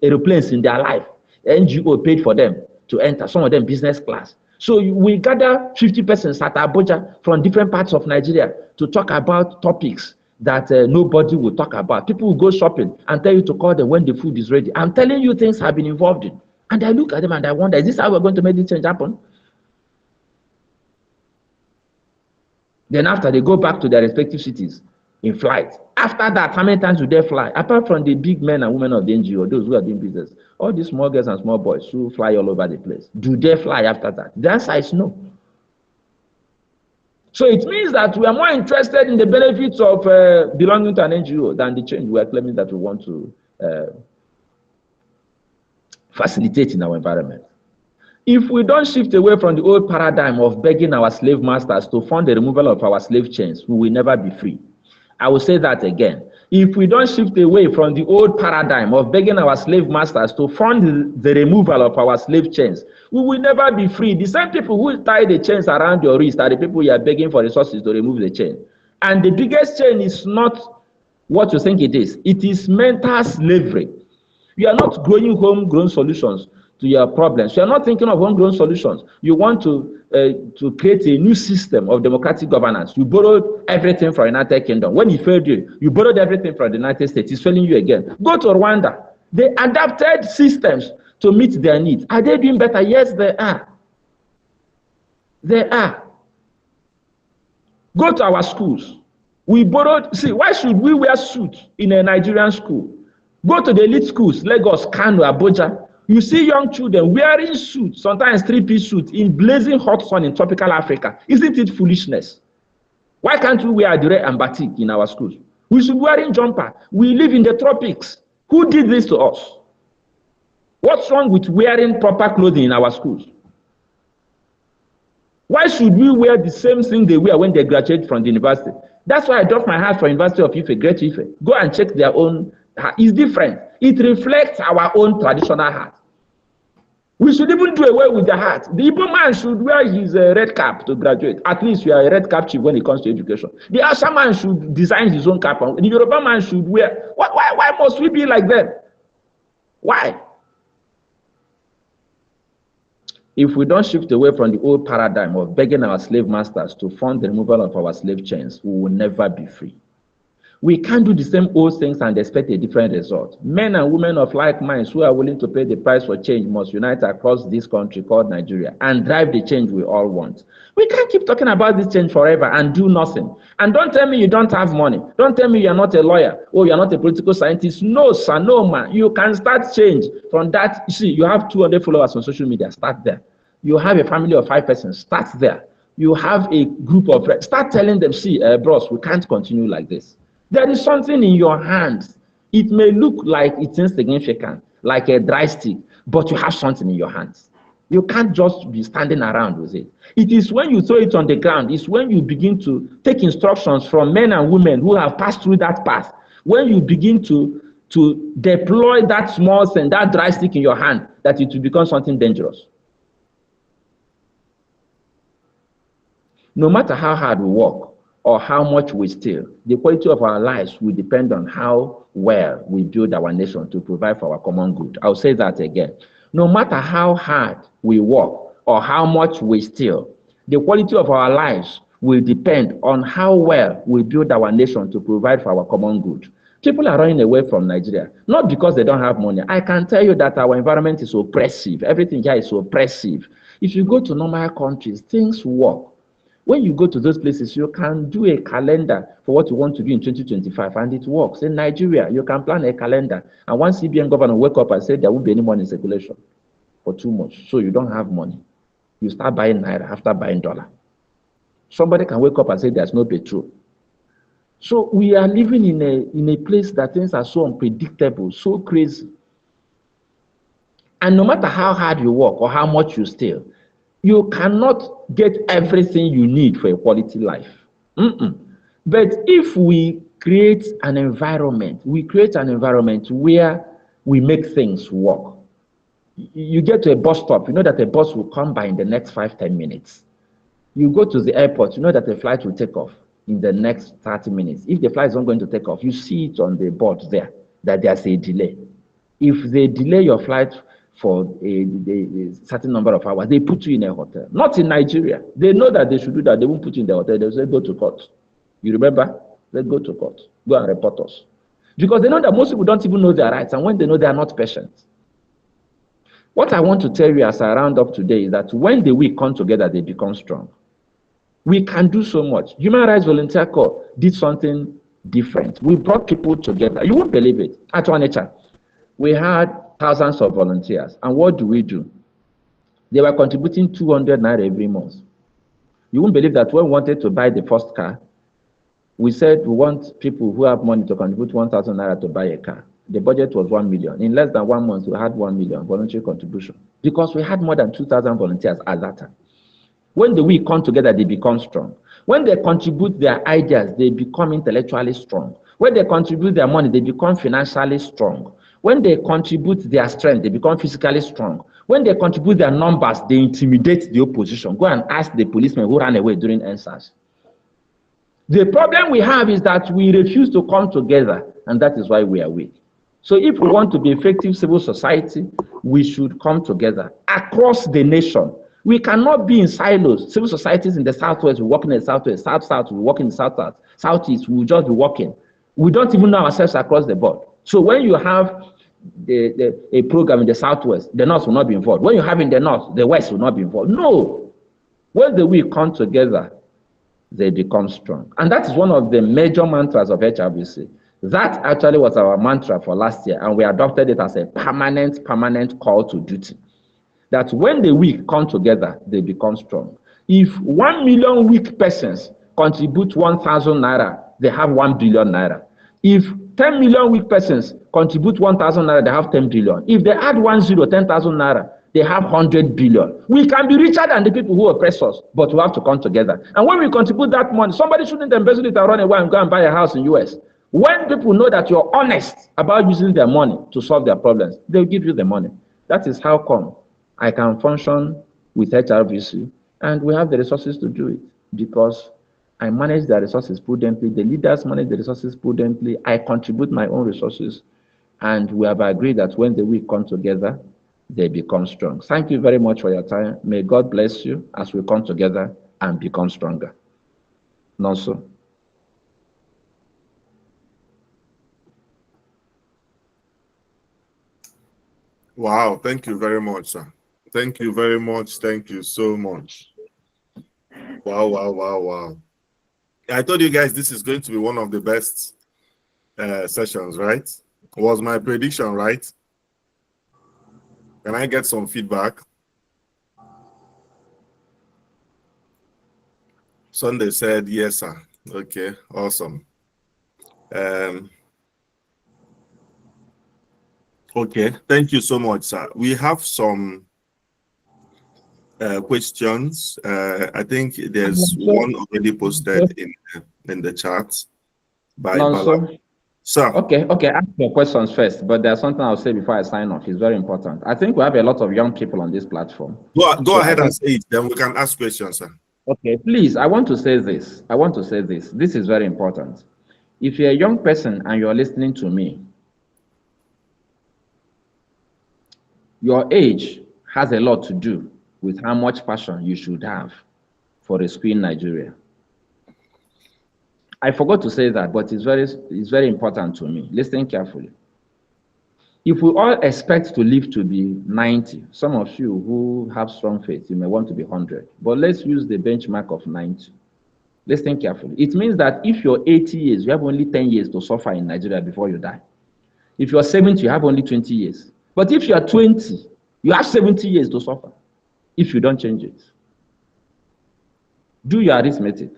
aeroplanes in their life, NGO paid for them to enter, some of them business class. So we gather 50 persons at Abuja from different parts of Nigeria to talk about topics that nobody will talk about. People will go shopping and tell you to call them when the food is ready. I'm telling you things I've been involved in. And I look at them and I wonder, is this how we're going to make this change happen? Then after, they go back to their respective cities in flight. After that, how many times do they fly? Apart from the big men and women of the NGO, those who are doing business, all these small girls and small boys who fly all over the place, do they fly after that? The answer is no. So it means that we are more interested in the benefits of belonging to an NGO than the change we are claiming that we want to facilitate in our environment. If we don't shift away from the old paradigm of begging our slave masters to fund the removal of our slave chains, we will never be free. I will say that again. If we don't shift away from the old paradigm of begging our slave masters to fund the removal of our slave chains, we will never be free. The same people who tie the chains around your wrist are the people you are begging for resources to remove the chain. And the biggest chain is not what you think it is. It is mental slavery. You are not growing homegrown solutions to your problems. You are not thinking of homegrown solutions. You want to create a new system of democratic governance. You borrowed everything from the United Kingdom. When it failed you, you borrowed everything from the United States. It's failing you again. Go to Rwanda. They adapted systems to meet their needs. Are they doing better? Yes, they are. They are. Go to our schools. We borrowed, see, why should we wear suits in a Nigerian school? Go to the elite schools, Lagos, Kano, Abuja. You see young children wearing suits, sometimes three-piece suits, in blazing hot sun in tropical Africa. Isn't it foolishness? Why can't we wear adire and batik in our schools? We should be wearing jumper. We live in the tropics. Who did this to us? What's wrong with wearing proper clothing in our schools? Why should we wear the same thing they wear when they graduate from the university? That's why I dropped my hat for University of Ife, Great Ife. Go and check their own hat. It's different. It reflects our own traditional hat. We should even do away with the hat. The Igbo man should wear his red cap to graduate. At least you are a red cap chief when it comes to education. The Hausa man should design his own cap. The Yoruba man should wear. Why must we be like that? Why? If we don't shift away from the old paradigm of begging our slave masters to fund the removal of our slave chains, we will never be free. We can't do the same old things and expect a different result. Men and women of like minds who are willing to pay the price for change must unite across this country called Nigeria and drive the change we all want. We can't keep talking about this change forever and do nothing. And don't tell me you don't have money. Don't tell me you're not a lawyer or you're not a political scientist. No, sir, no, man. You can start change from that. You see, you have 200 followers on social media. Start there. You have a family of 5 persons. Start there. You have a group of friends. Start telling them, see, bros, we can't continue like this. There is something in your hands. It may look like it's insignificant, like a dry stick, but you have something in your hands. You can't just be standing around with it. It is when you throw it on the ground, it's when you begin to take instructions from men and women who have passed through that path, when you begin to deploy that small thing, that dry stick in your hand, that it will become something dangerous. No matter how hard we work, or how much we steal, the quality of our lives will depend on how well we build our nation to provide for our common good. I'll say that again. No matter how hard we work or how much we steal, the quality of our lives will depend on how well we build our nation to provide for our common good. People are running away from Nigeria, not because they don't have money. I can tell you that our environment is oppressive. Everything here is oppressive. If you go to normal countries, things work. When you go to those places, you can do a calendar for what you want to do in 2025, and it works. In Nigeria, you can plan a calendar, and one CBN governor wake up and say there won't be any money in circulation for 2 months, so you don't have money. You start buying naira after buying dollar. Somebody can wake up and say there's no petrol. So we are living in a place that things are so unpredictable, so crazy. And no matter how hard you work or how much you steal, you cannot get everything you need for a quality life. But if we create an environment, where we make things work. You get to a bus stop, you know that a bus will come by in the next 5-10 minutes. You go to the airport, you know that the flight will take off in the next 30 minutes. If the flight is not going to take off, you see it on the board there, that there's a delay. If they delay your flight for a certain number of hours, they put you in a hotel. Not in Nigeria. They know that they should do that. They won't put you in the hotel. They'll say, go to court. You remember? Let's go to court. Go and report us. Because they know that most people don't even know their rights, and when they know, they are not patient. What I want to tell you as I round up today is that when the weak come together, they become strong. We can do so much. Human Rights Volunteer Corps did something different. We brought people together. You won't believe it. At ONHR, we had thousands of volunteers. And what do? They were contributing 200 naira every month. You won't believe that when we wanted to buy the first car, we said we want people who have money to contribute 1,000 naira to buy a car. The budget was 1 million. In less than 1 month, we had 1 million voluntary contribution because we had more than 2,000 volunteers at that time. When the weak come together, they become strong. When they contribute their ideas, they become intellectually strong. When they contribute their money, they become financially strong. When they contribute their strength, they become physically strong. When they contribute their numbers, they intimidate the opposition. Go and ask the policemen who ran away during EndSARS. The problem we have is that we refuse to come together, and that is why we are weak. So if we want to be effective civil society, we should come together across the nation. We cannot be in silos. Civil societies in the Southwest, we work in the Southwest, South-South, we work in the South-South, Southeast, we will just be working. We don't even know ourselves across the board. So when you have a program in the Southwest, the North will not be involved. When you have in the North, the West will not be involved. No. When the weak come together, they become strong. And that is one of the major mantras of HRVC. That actually was our mantra for last year, and we adopted it as a permanent call to duty. That when the weak come together, they become strong. If 1 million weak persons contribute 1,000 naira, they have 1 billion naira. If 10 million weak persons contribute 1,000 naira, they have 10 billion. If they add 10,000 naira, they have 100 billion. We can be richer than the people who oppress us, but we have to come together. And when we contribute that money, somebody shouldn't embezzle it and run away and go and buy a house in US. When people know that you're honest about using their money to solve their problems, they'll give you the money. That is how come I can function with HRVC, and we have the resources to do it because I manage the resources prudently. The leaders manage the resources prudently. I contribute my own resources, and we have agreed that when the weak come together, they become strong. Thank you very much for your time. May God bless you as we come together and become stronger. Nonso. Wow, thank you very much, sir. Thank you very much. Thank you so much. Wow. I told you guys this is going to be one of the best sessions, right? Was my prediction right? Can I get some feedback? Sunday said, yes, sir. Okay, awesome. Okay, thank you so much, sir. We have some questions. I think there's one already posted in the chat by Bala. Sir. Okay, ask your questions first, but there's something I'll say before I sign off. It's very important. I think we have a lot of young people on this platform. Go ahead and say it, then we can ask questions, sir. Okay, please, I want to say this. This is very important. If you're a young person and you're listening to me, your age has a lot to do with how much passion you should have for rescuing Nigeria. I forgot to say that, but it's very important to me. Listen carefully. If we all expect to live to be 90, some of you who have strong faith, you may want to be 100, but let's use the benchmark of 90. Listen carefully. It means that if you're 80 years, you have only 10 years to suffer in Nigeria before you die. If you're 70, you have only 20 years. But if you're 20, you have 70 years to suffer if you don't change it. Do your arithmetic.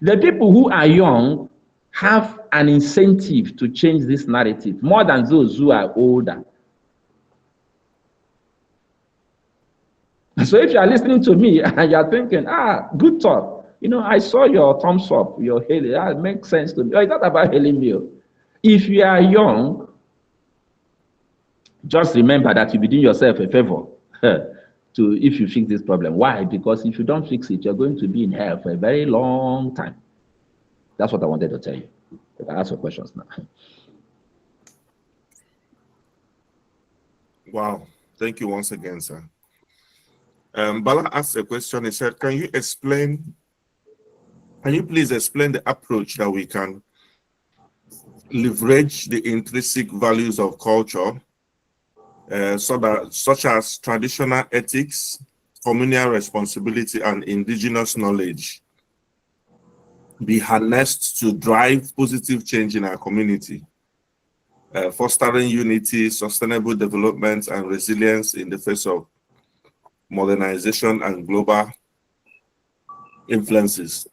The people who are young have an incentive to change this narrative more than those who are older. So if you are listening to me and you are thinking, good talk, I saw your thumbs up, your hailing, it makes sense to me. It's not about hailing me. If you are young, just remember that you'll be doing yourself a favor if you fix this problem. Why? Because if you don't fix it, you're going to be in hell for a very long time. That's what I wanted to tell you. You can ask your questions now. Wow. Thank you once again, sir. Bala asked a question. He said, can you please explain the approach that we can leverage the intrinsic values of culture, such as traditional ethics, communal responsibility, and indigenous knowledge, be harnessed to drive positive change in our community, fostering unity, sustainable development, and resilience in the face of modernization and global influences.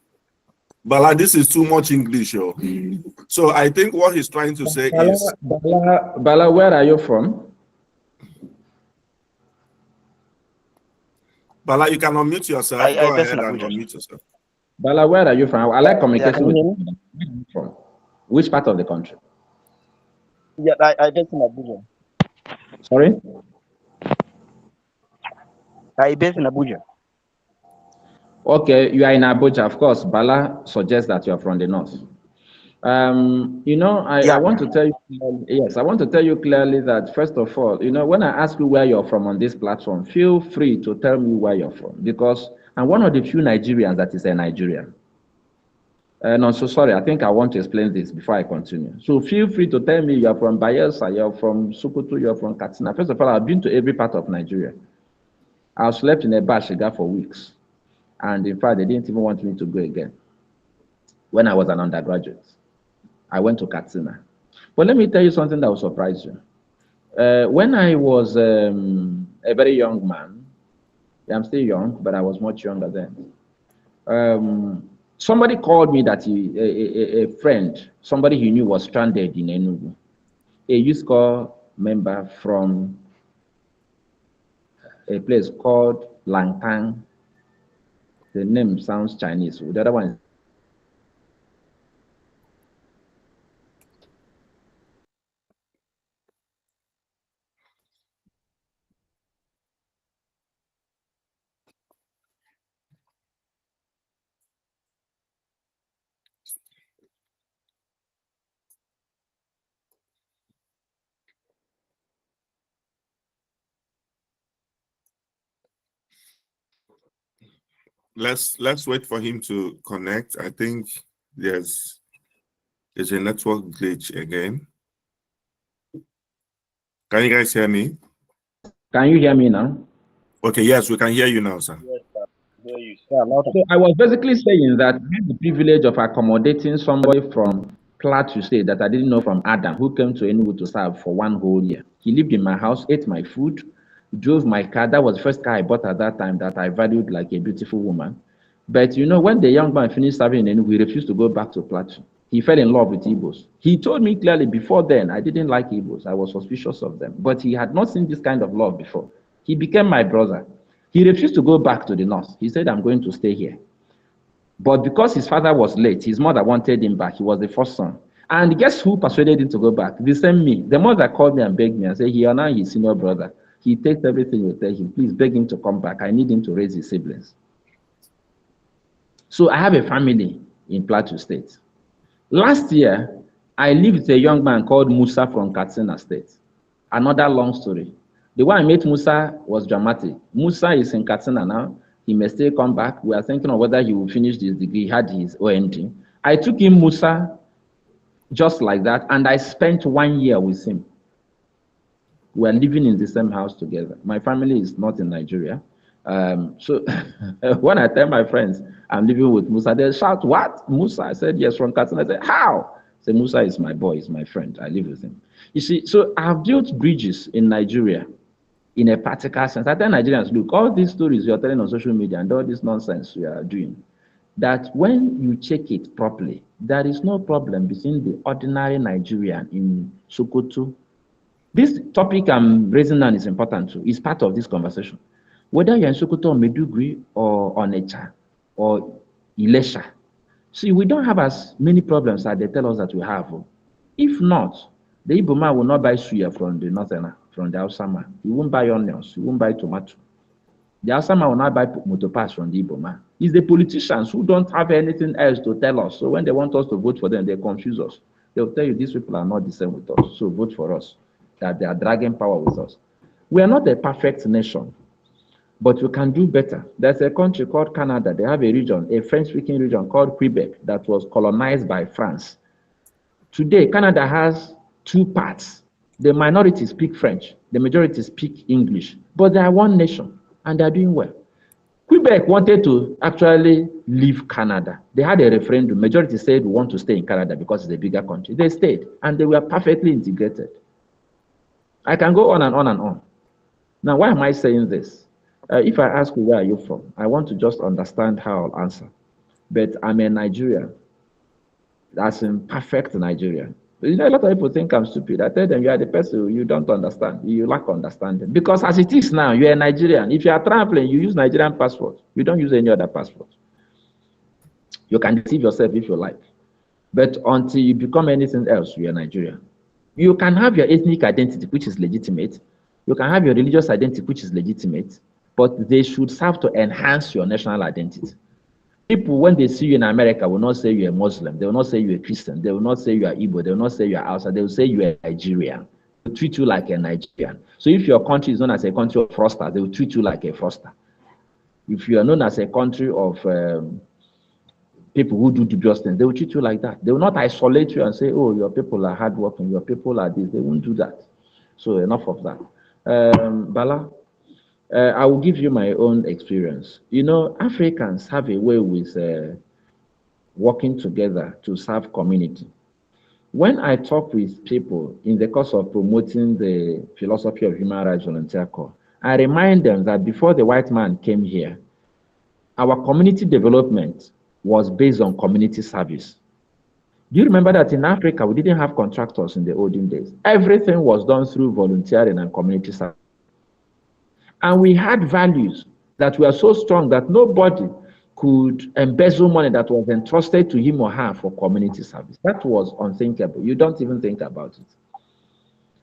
Bala, this is too much English, yo. So I think what he's trying to say is... Bala, where are you from? Bala, you can unmute yourself. Go ahead and unmute yourself. Bala, where are you from? I like communication with you. Where are you from? Which part of the country? Yeah, I based in Abuja. Sorry? I based in Abuja. Okay, you are in Abuja. Of course, Bala suggests that you are from the north. I want to tell you, yes, I want to tell you clearly that, first of all, when I ask you where you're from on this platform, feel free to tell me where you're from, because I'm one of the few Nigerians that is a Nigerian. And I'm so sorry, I think I want to explain this before I continue. So feel free to tell me you're from Bayelsa, you're from Sokoto, you're from Katsina. First of all, I've been to every part of Nigeria. I've slept in a bashiga for weeks. And in fact, they didn't even want me to go again. when I was an undergraduate. I went to Katsina. But let me tell you something that will surprise you. When I was a very young man, I'm still young, but I was much younger then. Somebody called me that a friend, somebody he knew was stranded in Enugu. A youth corps member from a place called Langtang. The name sounds Chinese. The other one is Let's wait for him to connect. I think there's a network glitch again. Can you guys hear me? Can you hear me now? Okay, yes, we can hear you now, sir. Yes, sir. Hear you. Yeah, loud. So I was basically saying that I had the privilege of accommodating somebody from Plateau State that I didn't know from Adam, who came to Enugu to serve for 1 whole year. He lived in my house, ate my food, drove my car. That was the first car I bought at that time that I valued like a beautiful woman. But you know, when the young man finished serving in Enugu, he refused to go back to Plateau. He fell in love with Igbos. He told me clearly before then, I didn't like Igbos. I was suspicious of them. But he had not seen this kind of love before. He became my brother. He refused to go back to the north. He said, I'm going to stay here. But because his father was late, his mother wanted him back. He was the first son. And guess who persuaded him to go back? The same me. The mother called me and begged me and said, he is now his senior brother. He takes everything you tell him. Please beg him to come back. I need him to raise his siblings. So I have a family in Plateau State. Last year, I lived with a young man called Musa from Katsina State. Another long story. The one I met Musa was dramatic. Musa is in Katsina now. He may still come back. We are thinking of whether he will finish this degree. He had his OND. I took him, Musa, just like that, and I spent 1 year with him. We are living in the same house together. My family is not in Nigeria. So when I tell my friends I'm living with Musa, they shout, what? Musa? I said, yes, from Katsina. I said, how? I said, Musa is my boy, is my friend. I live with him. You see, so I've built bridges in Nigeria in a practical sense. I tell Nigerians, look, all these stories you're telling on social media and all this nonsense you are doing, that when you check it properly, there is no problem between the ordinary Nigerian in Sokoto. This topic I'm raising now is important too. It's part of this conversation. Whether you're in Sokoto or Meduguri or Onitsha or Ilesha, see, we don't have as many problems as they tell us that we have. If not, the Igbo man will not buy suya from the northerner, from the Hausa man. He won't buy onions, he won't buy tomato. The Hausa man will not buy motor pass from the Igbo man. It's the politicians who don't have anything else to tell us. So when they want us to vote for them, they confuse us. They'll tell you these people are not the same with us, so vote for us. That they are dragging power with us. We are not a perfect nation, but we can do better. There's a country called Canada. They have a region, a French-speaking region called Quebec that was colonized by France. Today, Canada has 2 parts. The minority speak French, the majority speak English, but they are one nation and they are doing well. Quebec wanted to actually leave Canada. They had a referendum. Majority said we want to stay in Canada because it's a bigger country. They stayed and they were perfectly integrated. I can go on and on and on. Now, why am I saying this? If I ask you, where are you from? I want to just understand how I'll answer. But I'm a Nigerian. That's in perfect Nigerian. You know, a lot of people think I'm stupid. I tell them, you are the person you don't understand. You lack understanding. Because as it is now, you're a Nigerian. If you are traveling, you use Nigerian passport. You don't use any other passport. You can deceive yourself if you like. But until you become anything else, you're a Nigerian. You can have your ethnic identity, which is legitimate. You can have your religious identity, which is legitimate. But they should serve to enhance your national identity. People, when they see you in America, will not say you're a Muslim. They will not say you're a Christian. They will not say you are Igbo. They will not say you are Hausa. They will say you are a Nigerian. They will treat you like a Nigerian. So if your country is known as a country of fraudsters, they will treat you like a fraudster. If you are known as a country of people who do dubious things, they will treat you like that. They will not isolate you and say, oh, your people are hardworking, your people are this. They won't do that. So enough of that. Bala, I will give you my own experience. You know, Africans have a way with working together to serve community. When I talk with people in the course of promoting the philosophy of human rights volunteer corps, I remind them that before the white man came here, our community development was based on community service. Do you remember that in Africa, we didn't have contractors in the olden days? Everything was done through volunteering and community service. And we had values that were so strong that nobody could embezzle money that was entrusted to him or her for community service. That was unthinkable. You don't even think about it.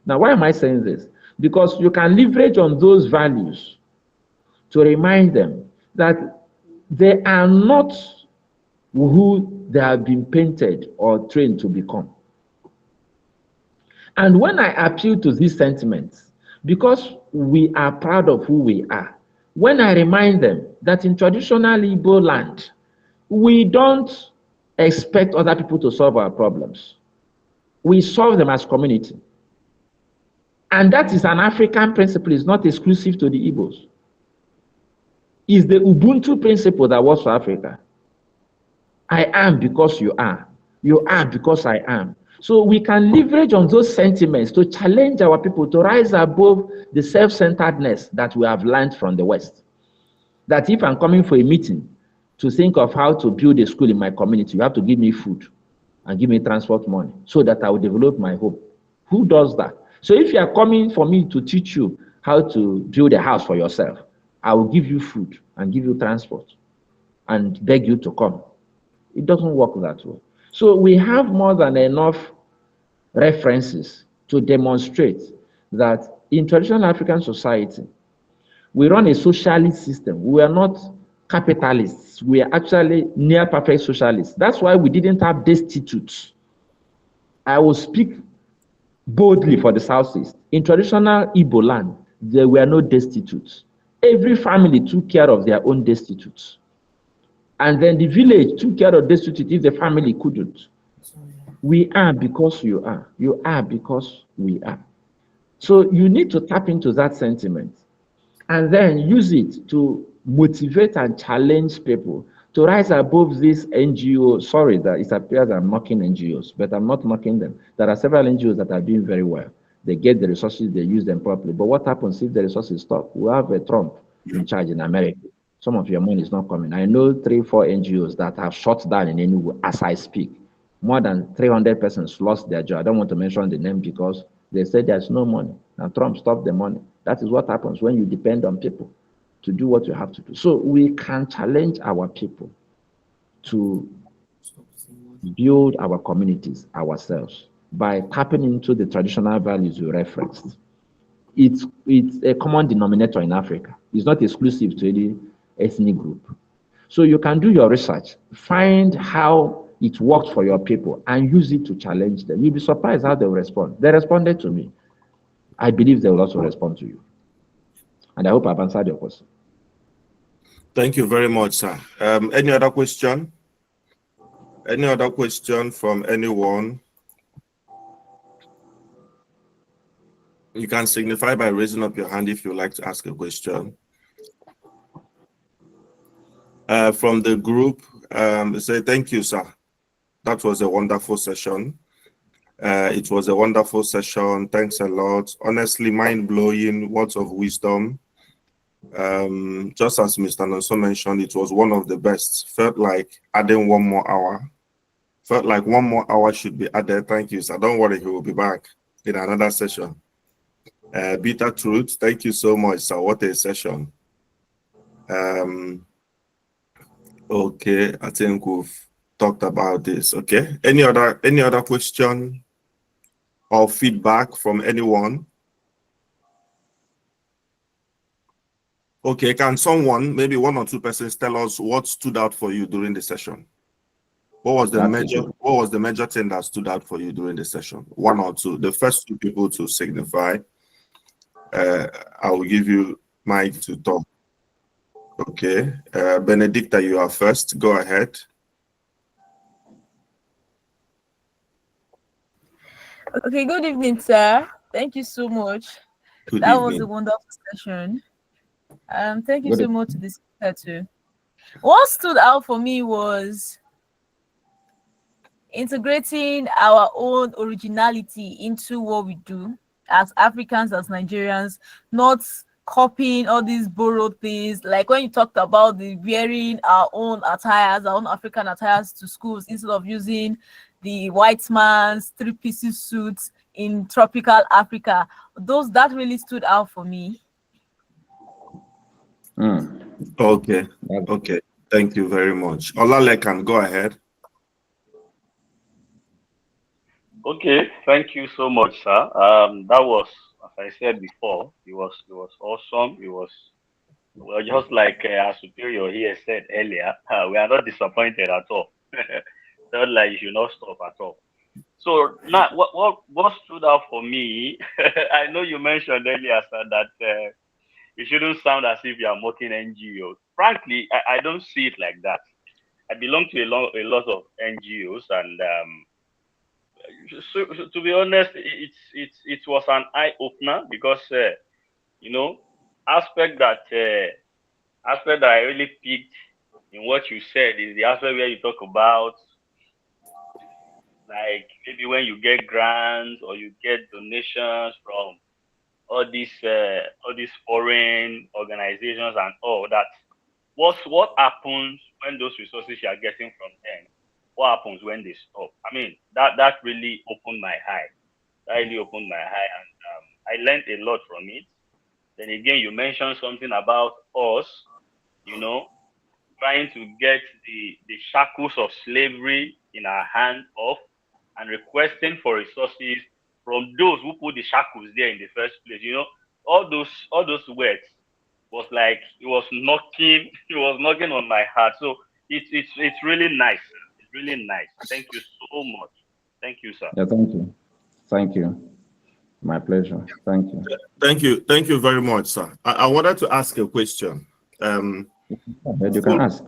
Now, why am I saying this? Because you can leverage on those values to remind them that they are not who they have been painted or trained to become. And when I appeal to these sentiments, because we are proud of who we are, when I remind them that in traditional Igbo land, we don't expect other people to solve our problems. We solve them as community. And that is an African principle. It's not exclusive to the Igbos. It's the Ubuntu principle that works for Africa. I am because you are. You are because I am. So we can leverage on those sentiments to challenge our people to rise above the self-centeredness that we have learned from the West. That if I'm coming for a meeting to think of how to build a school in my community, you have to give me food and give me transport money so that I will develop my hope. Who does that? So if you are coming for me to teach you how to build a house for yourself, I will give you food and give you transport and beg you to come. It doesn't work that way. So we have more than enough references to demonstrate that in traditional African society, we run a socialist system. We are not capitalists. We are actually near perfect socialists. That's why we didn't have destitutes. I will speak boldly for the Southeast. In traditional Igbo land, there were no destitutes. Every family took care of their own destitutes. And then the village took care of destitutes if the family couldn't. We are because you are. You are because we are. So you need to tap into that sentiment and then use it to motivate and challenge people to rise above this NGO. Sorry that it appears I'm mocking NGOs, but I'm not mocking them. There are several NGOs that are doing very well. They get the resources, they use them properly. But what happens if the resources stop? We have a Trump in charge in America. Some of your money is not coming. I know 3-4 NGOs that have shut down in Enugu as I speak. More than 300 persons lost their job. I don't want to mention the name because they said there's no money. Now Trump stopped the money. That is what happens when you depend on people to do what you have to do. So we can challenge our people to build our communities ourselves by tapping into the traditional values we referenced. It's a common denominator in Africa. It's not exclusive to any ethnic group. So you can do your research, find how it worked for your people, and use it to challenge them. You'll be surprised how they'll respond. They responded to me. I believe they will also respond to you. And I hope I've answered your question. Thank you very much, sir. Any other question? Any other question from anyone? You can signify by raising up your hand if you'd like to ask a question. From the group, they say, thank you, sir. That was a wonderful session. It was a wonderful session. Thanks a lot. Honestly, mind-blowing, words of wisdom. Just as Mr. Nonso mentioned, it was one of the best. Felt like adding 1 more hour. Felt like 1 more hour should be added. Thank you, sir. Don't worry, he will be back in another session. Bitter Truth, thank you so much, sir. What a session. Okay, I think we've talked about this. Okay. Any other question or feedback from anyone? Okay, can someone, maybe 1 or 2 persons, tell us what stood out for you during the session? What was the major thing that stood out for you during the session? 1 or 2. The first 2 people to signify. I will give you mic to talk. Okay, Benedicta, you are first. Go ahead. Okay, good evening, sir. Thank you so much. That was a wonderful session. Thank you so much to the speaker too. What stood out for me was integrating our own originality into what we do as Africans, as Nigerians, not copying all these borrowed things. Like when you talked about the wearing our own attires, our own African attires to schools instead of using the white man's three-piece suits in tropical Africa. That really stood out for me. Okay. Okay. Thank you very much. Olalekan, go ahead. Okay, thank you so much, sir. That was, as I said before, it was awesome. It was, well, just like our superior here said earlier, we are not disappointed at all. Felt like you should not stop at all. So now, what stood out for me? I know you mentioned earlier, sir, that it shouldn't sound as if you are mocking NGOs. Frankly, I don't see it like that. I belong to a lot of NGOs, and so, to be honest, it was an eye opener because you know aspect that I really picked in what you said is the aspect where you talk about, like, maybe when you get grants or you get donations from all these foreign organizations and all that. What happens when those resources you are getting from them? What happens when they stop? I mean, that really opened my eye. That really opened my eye, and I learned a lot from it. Then again, you mentioned something about us, you know, trying to get the shackles of slavery in our hand off and requesting for resources from those who put the shackles there in the first place. You know, all those words was like it was knocking it was knocking on my heart. So it's really nice. It's really nice. Thank you so much. Thank you, sir. Yeah, thank you. Thank you. My pleasure. Thank you. Thank you. Thank you very much, sir. I wanted to ask a question. You can ask.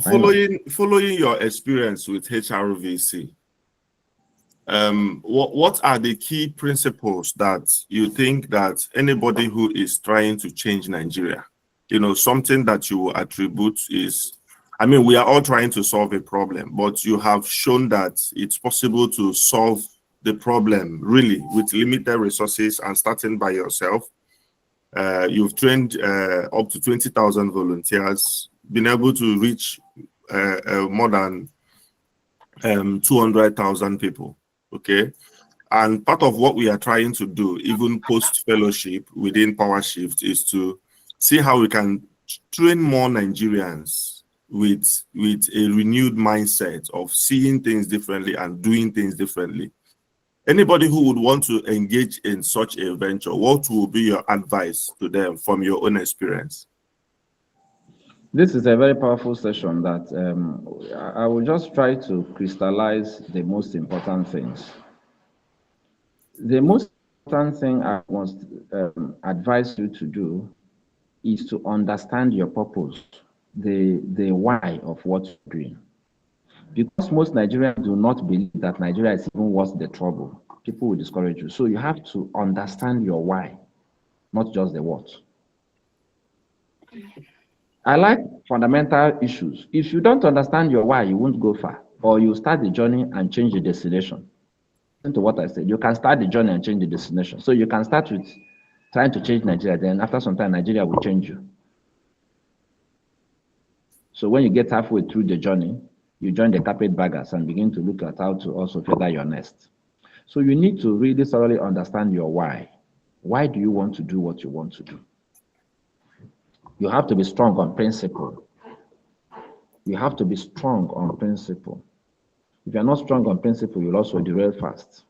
Following your experience with HRVC, what are the key principles that you think that anybody who is trying to change Nigeria, something that you attribute is, I mean, we are all trying to solve a problem, but you have shown that it's possible to solve the problem really with limited resources and starting by yourself. You've trained up to 20,000 volunteers, been able to reach more than 200,000 people. Okay. And part of what we are trying to do, even post-fellowship within PowerShift, is to see how we can train more Nigerians with a renewed mindset of seeing things differently and doing things differently. Anybody who would want to engage in such a venture, what will be your advice to them from your own experience? This is a very powerful session that I will just try to crystallize the most important things. The most important thing I must advise you to do is to understand your purpose, the why of what you're doing. Because most Nigerians do not believe that Nigeria is even worth the trouble, people will discourage you. So you have to understand your why, not just the what. I like fundamental issues. If you don't understand your why, you won't go far, or you start the journey and change the destination. Listen to what I said. You can start the journey and change the destination. So you can start with trying to change Nigeria, then after some time, Nigeria will change you. So when you get halfway through the journey, you join the carpetbaggers and begin to look at how to also feather your nest. So you need to really thoroughly understand your why. Why do you want to do what you want to do? You have to be strong on principle. You have to be strong on principle. If you're not strong on principle, you'll also derail fast.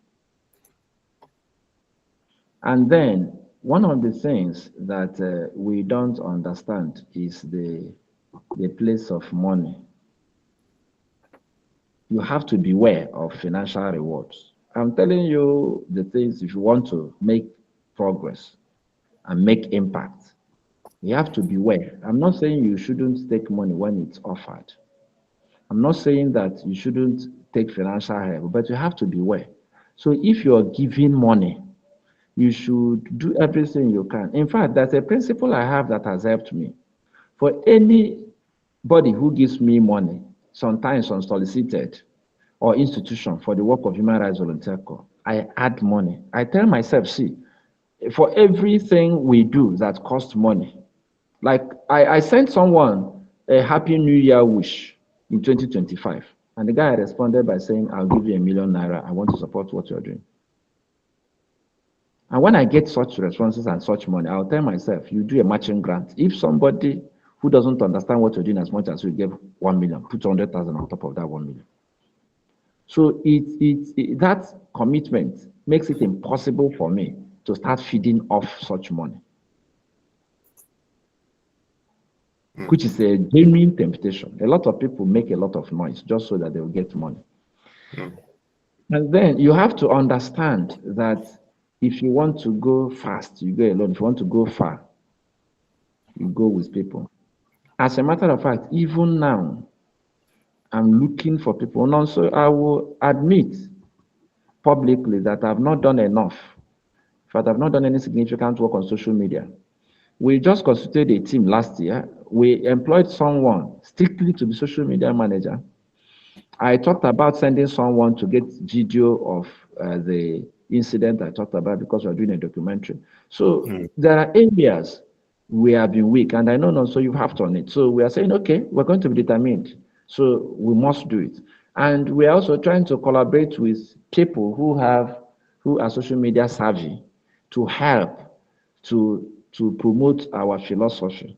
And then one of the things that we don't understand is the place of money. You have to beware of financial rewards. I'm telling you the things if you want to make progress and make impact. You have to beware. I'm not saying you shouldn't take money when it's offered. I'm not saying that you shouldn't take financial help, but you have to beware. So if you're giving money, you should do everything you can. In fact, that's a principle I have that has helped me. For anybody who gives me money, sometimes unsolicited, or institution for the work of Human Rights Volunteer Corps, I add money. I tell myself, see, for everything we do that costs money, like I sent someone a Happy New Year wish in 2025, and the guy responded by saying, I'll give you ₦1 million. I want to support what you're doing. And when I get such responses and such money, I'll tell myself, you do a matching grant. If somebody who doesn't understand what you're doing as much as you give 1 million, put 100,000 on top of that 1 million. So that commitment makes it impossible for me to start feeding off such money, which is a genuine temptation. A lot of people make a lot of noise just so that they will get money. And then you have to understand that if you want to go fast, you go alone. If you want to go far, you go with people. As a matter of fact, even now, I'm looking for people. And also, I will admit publicly that I've not done enough. In fact, I've not done any significant work on social media. We just constituted a team last year. We employed someone strictly to be social media manager. I talked about sending someone to get video of the incident I talked about because we're doing a documentary. So there are areas we have been weak, and I know no, so you have to on it. So we are saying, okay, we're going to be determined. So we must do it. And we are also trying to collaborate with people who are social media savvy to help to promote our philosophy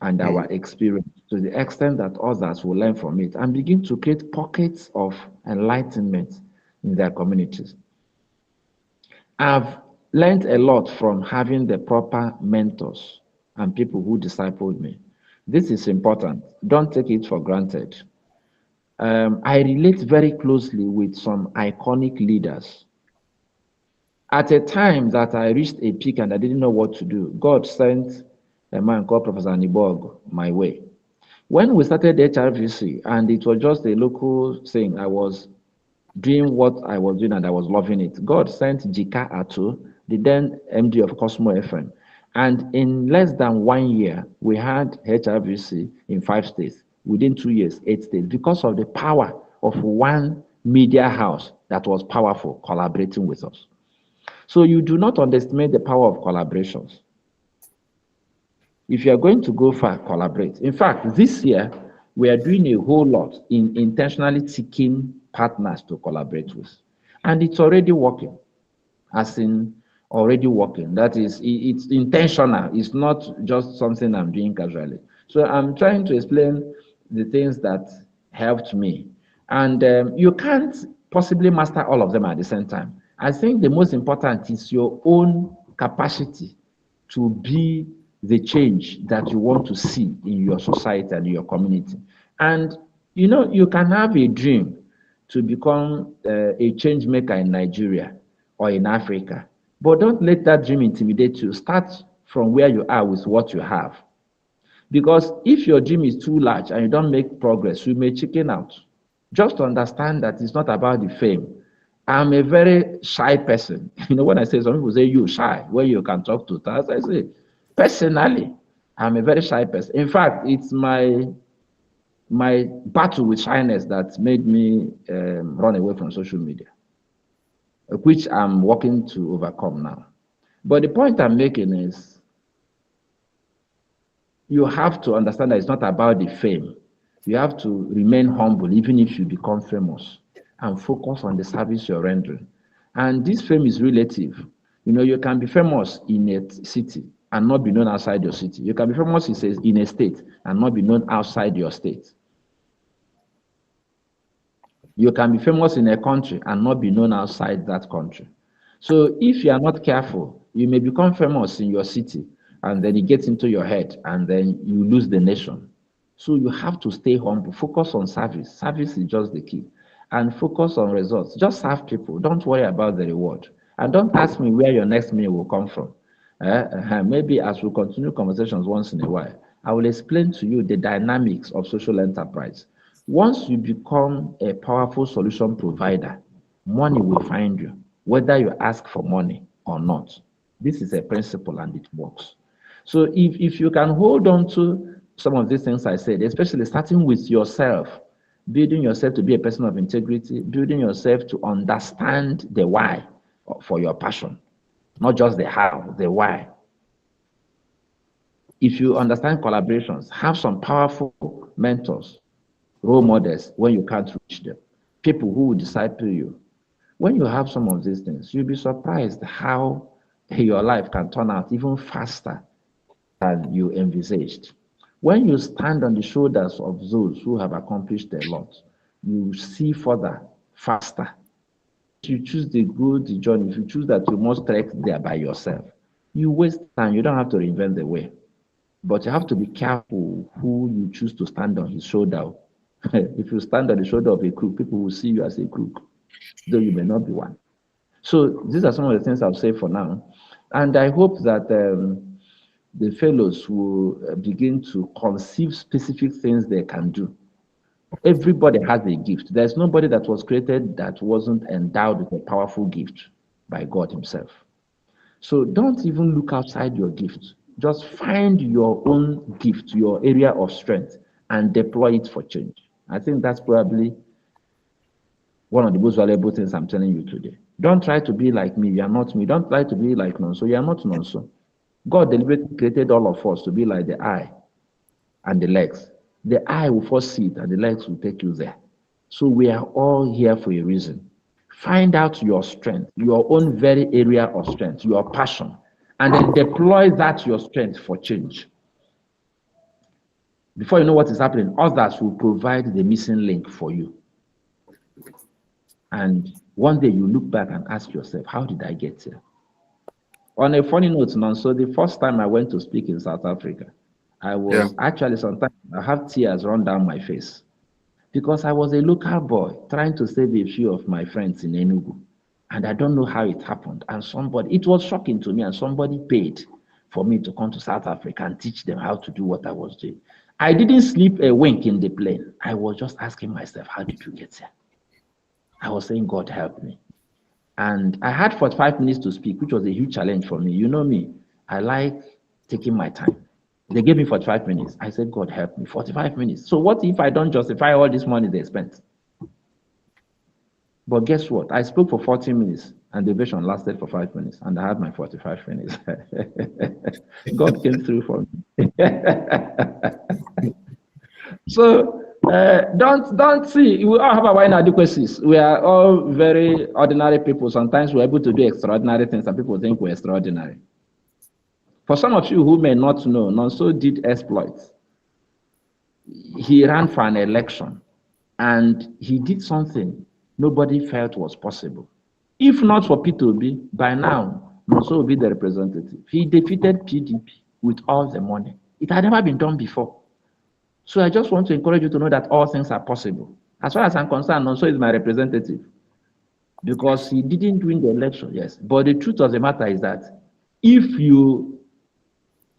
and our experience to the extent that others will learn from it and begin to create pockets of enlightenment in their communities. I've learned a lot from having the proper mentors and people who discipled me. This is important. Don't take it for granted. I relate very closely with some iconic leaders. At a time that I reached a peak and I didn't know what to do, God sent a man called Professor Niborg my way. When we started HRVC, and it was just a local thing, I was doing what I was doing and I was loving it. God sent Jika Ato, the then MD of Cosmo FM. And in less than 1 year, we had HRVC in 5 states. Within 2 years, 8 states, because of the power of one media house that was powerful, collaborating with us. So you do not underestimate the power of collaborations. If you are going to go far, collaborate. In fact, this year, we are doing a whole lot in intentionally seeking partners to collaborate with. And it's already working, as in already working. That is, it's intentional. It's not just something I'm doing casually. So I'm trying to explain the things that helped me. And you can't possibly master all of them at the same time. I think the most important is your own capacity to be the change that you want to see in your society and your community. And you know, you can have a dream to become a change maker in Nigeria or in Africa, but don't let that dream intimidate you. Start from where you are with what you have. Because if your dream is too large and you don't make progress, you may chicken out. Just understand that it's not about the fame. I'm a very shy person. You know, when I say, some people say you shy, where you can talk to us, I say, personally, I'm a very shy person. In fact, it's my battle with shyness that made me run away from social media, which I'm working to overcome now. But the point I'm making is, you have to understand that it's not about the fame. You have to remain humble, even if you become famous, and focus on the service you're rendering. And this fame is relative. You know, you can be famous in a city and not be known outside your city. You can be famous in a state and not be known outside your state. You can be famous in a country and not be known outside that country. So if you are not careful, you may become famous in your city, and then it gets into your head, and then you lose the nation. So you have to stay humble, focus on service. Service is just the key. And focus on results. Just serve people. Don't worry about the reward. And don't ask me where your next meal will come from. Maybe as we continue conversations once in a while, I will explain to you the dynamics of social enterprise. Once you become a powerful solution provider, money will find you, whether you ask for money or not. This is a principle and it works. So if you can hold on to some of these things I said, especially starting with yourself building yourself to be a person of integrity, building yourself to understand the why for your passion, not just the how, the why. If you understand collaborations, have some powerful mentors, role models when you can't reach them, people who will disciple you. When you have some of these things, you'll be surprised how your life can turn out even faster than you envisaged. When you stand on the shoulders of those who have accomplished a lot, you see further, faster. If you choose the good journey, if you choose that you must trek there by yourself, you waste time. You don't have to reinvent the way. But you have to be careful who you choose to stand on his shoulder. If you stand on the shoulder of a crook, people will see you as a crook, though you may not be one. So these are some of the things I'll say for now. And I hope that the fellows will begin to conceive specific things they can do. Everybody has a gift. There's nobody that was created that wasn't endowed with a powerful gift by God himself. So don't even look outside your gift. Just find your own gift, your area of strength, and deploy it for change. I think that's probably one of the most valuable things I'm telling you today. Don't try to be like me. You are not me. Don't try to be like Nonso. You are not Nonso. God deliberately created all of us to be like the eye and the legs. The eye will first see it, and the legs will take you there. So we are all here for a reason. Find out your strength, your own very area of strength, your passion, and then deploy that your strength for change. Before you know what is happening, others will provide the missing link for you. And one day you look back and ask yourself, how did I get here? On a funny note, so the first time I went to speak in South Africa, I was actually, sometimes I have tears run down my face because I was a local boy trying to save a few of my friends in Enugu. And I don't know how it happened. And it was shocking to me, and somebody paid for me to come to South Africa and teach them how to do what I was doing. I didn't sleep a wink in the plane. I was just asking myself, how did you get here? I was saying, God help me. And I had 45 minutes to speak, which was a huge challenge for me. You know me, I like taking my time. They gave me 45 minutes. I said, God help me, 45 minutes. So what if I don't justify all this money they spent? But guess what? I spoke for 40 minutes and the ovation lasted for 5 minutes, and I had my 45 minutes. God came through for me. So don't see, we all have our inadequacies. We are all very ordinary people. Sometimes we're able to do extraordinary things, and people think we're extraordinary. For some of you who may not know, Nonso did exploits. He ran for an election, and he did something nobody felt was possible. If not for P2B, by now, Nonso will be the representative. He defeated PDP with all the money. It had never been done before. So I just want to encourage you to know that all things are possible. As far as I'm concerned, Nonso is my representative because he didn't win the election, yes. But the truth of the matter is that if you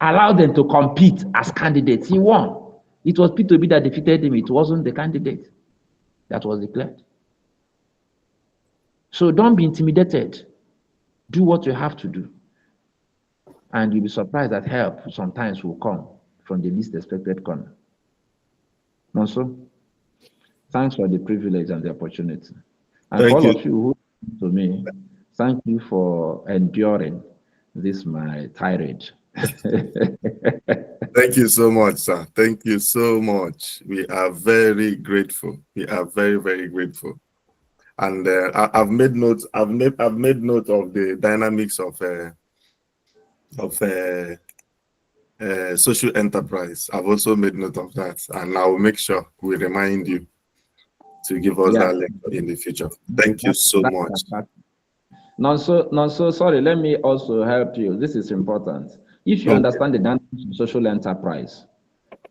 allow them to compete as candidates, he won. It was P2B that defeated him. It wasn't the candidate that was declared. So don't be intimidated. Do what you have to do. And you'll be surprised that help sometimes will come from the least expected corner. Nonso, thanks for the privilege and the opportunity. And for all of you who listen to me, thank you for enduring this my tirade. Thank you so much, sir. Thank you so much. We are very grateful. We are very, very grateful. And I've made notes. I've made note of the dynamics of social enterprise. I've also made note of that, and I will make sure we remind you to give us that link in the future. Thank you so much. Nonso, sorry, let me also help you. This is important. If you understand the dynamics of social enterprise,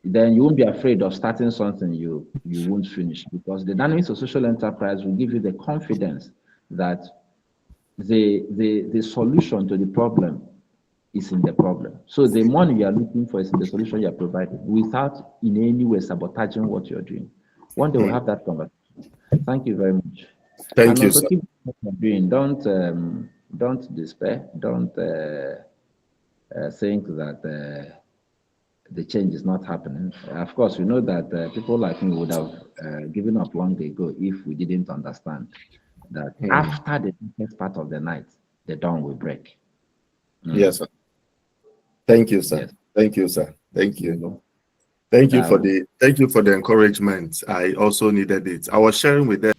then you won't be afraid of starting something you won't finish, because the dynamics of social enterprise will give you the confidence that the solution to the problem is in the problem. So the money you are looking for is in the solution you are providing, without in any way sabotaging what you're doing. One day we'll have that conversation. Thank you very much. Thank you, sir. Keep what you're doing. Don't despair. Don't think that the change is not happening. Of course, we know that people like me would have given up long ago if we didn't understand that after the darkest part of the night, the dawn will break. Yes, sir. Thank you, sir. Yes. Thank you, sir. Thank you. Thank you for the encouragement. I also needed it. I was sharing with them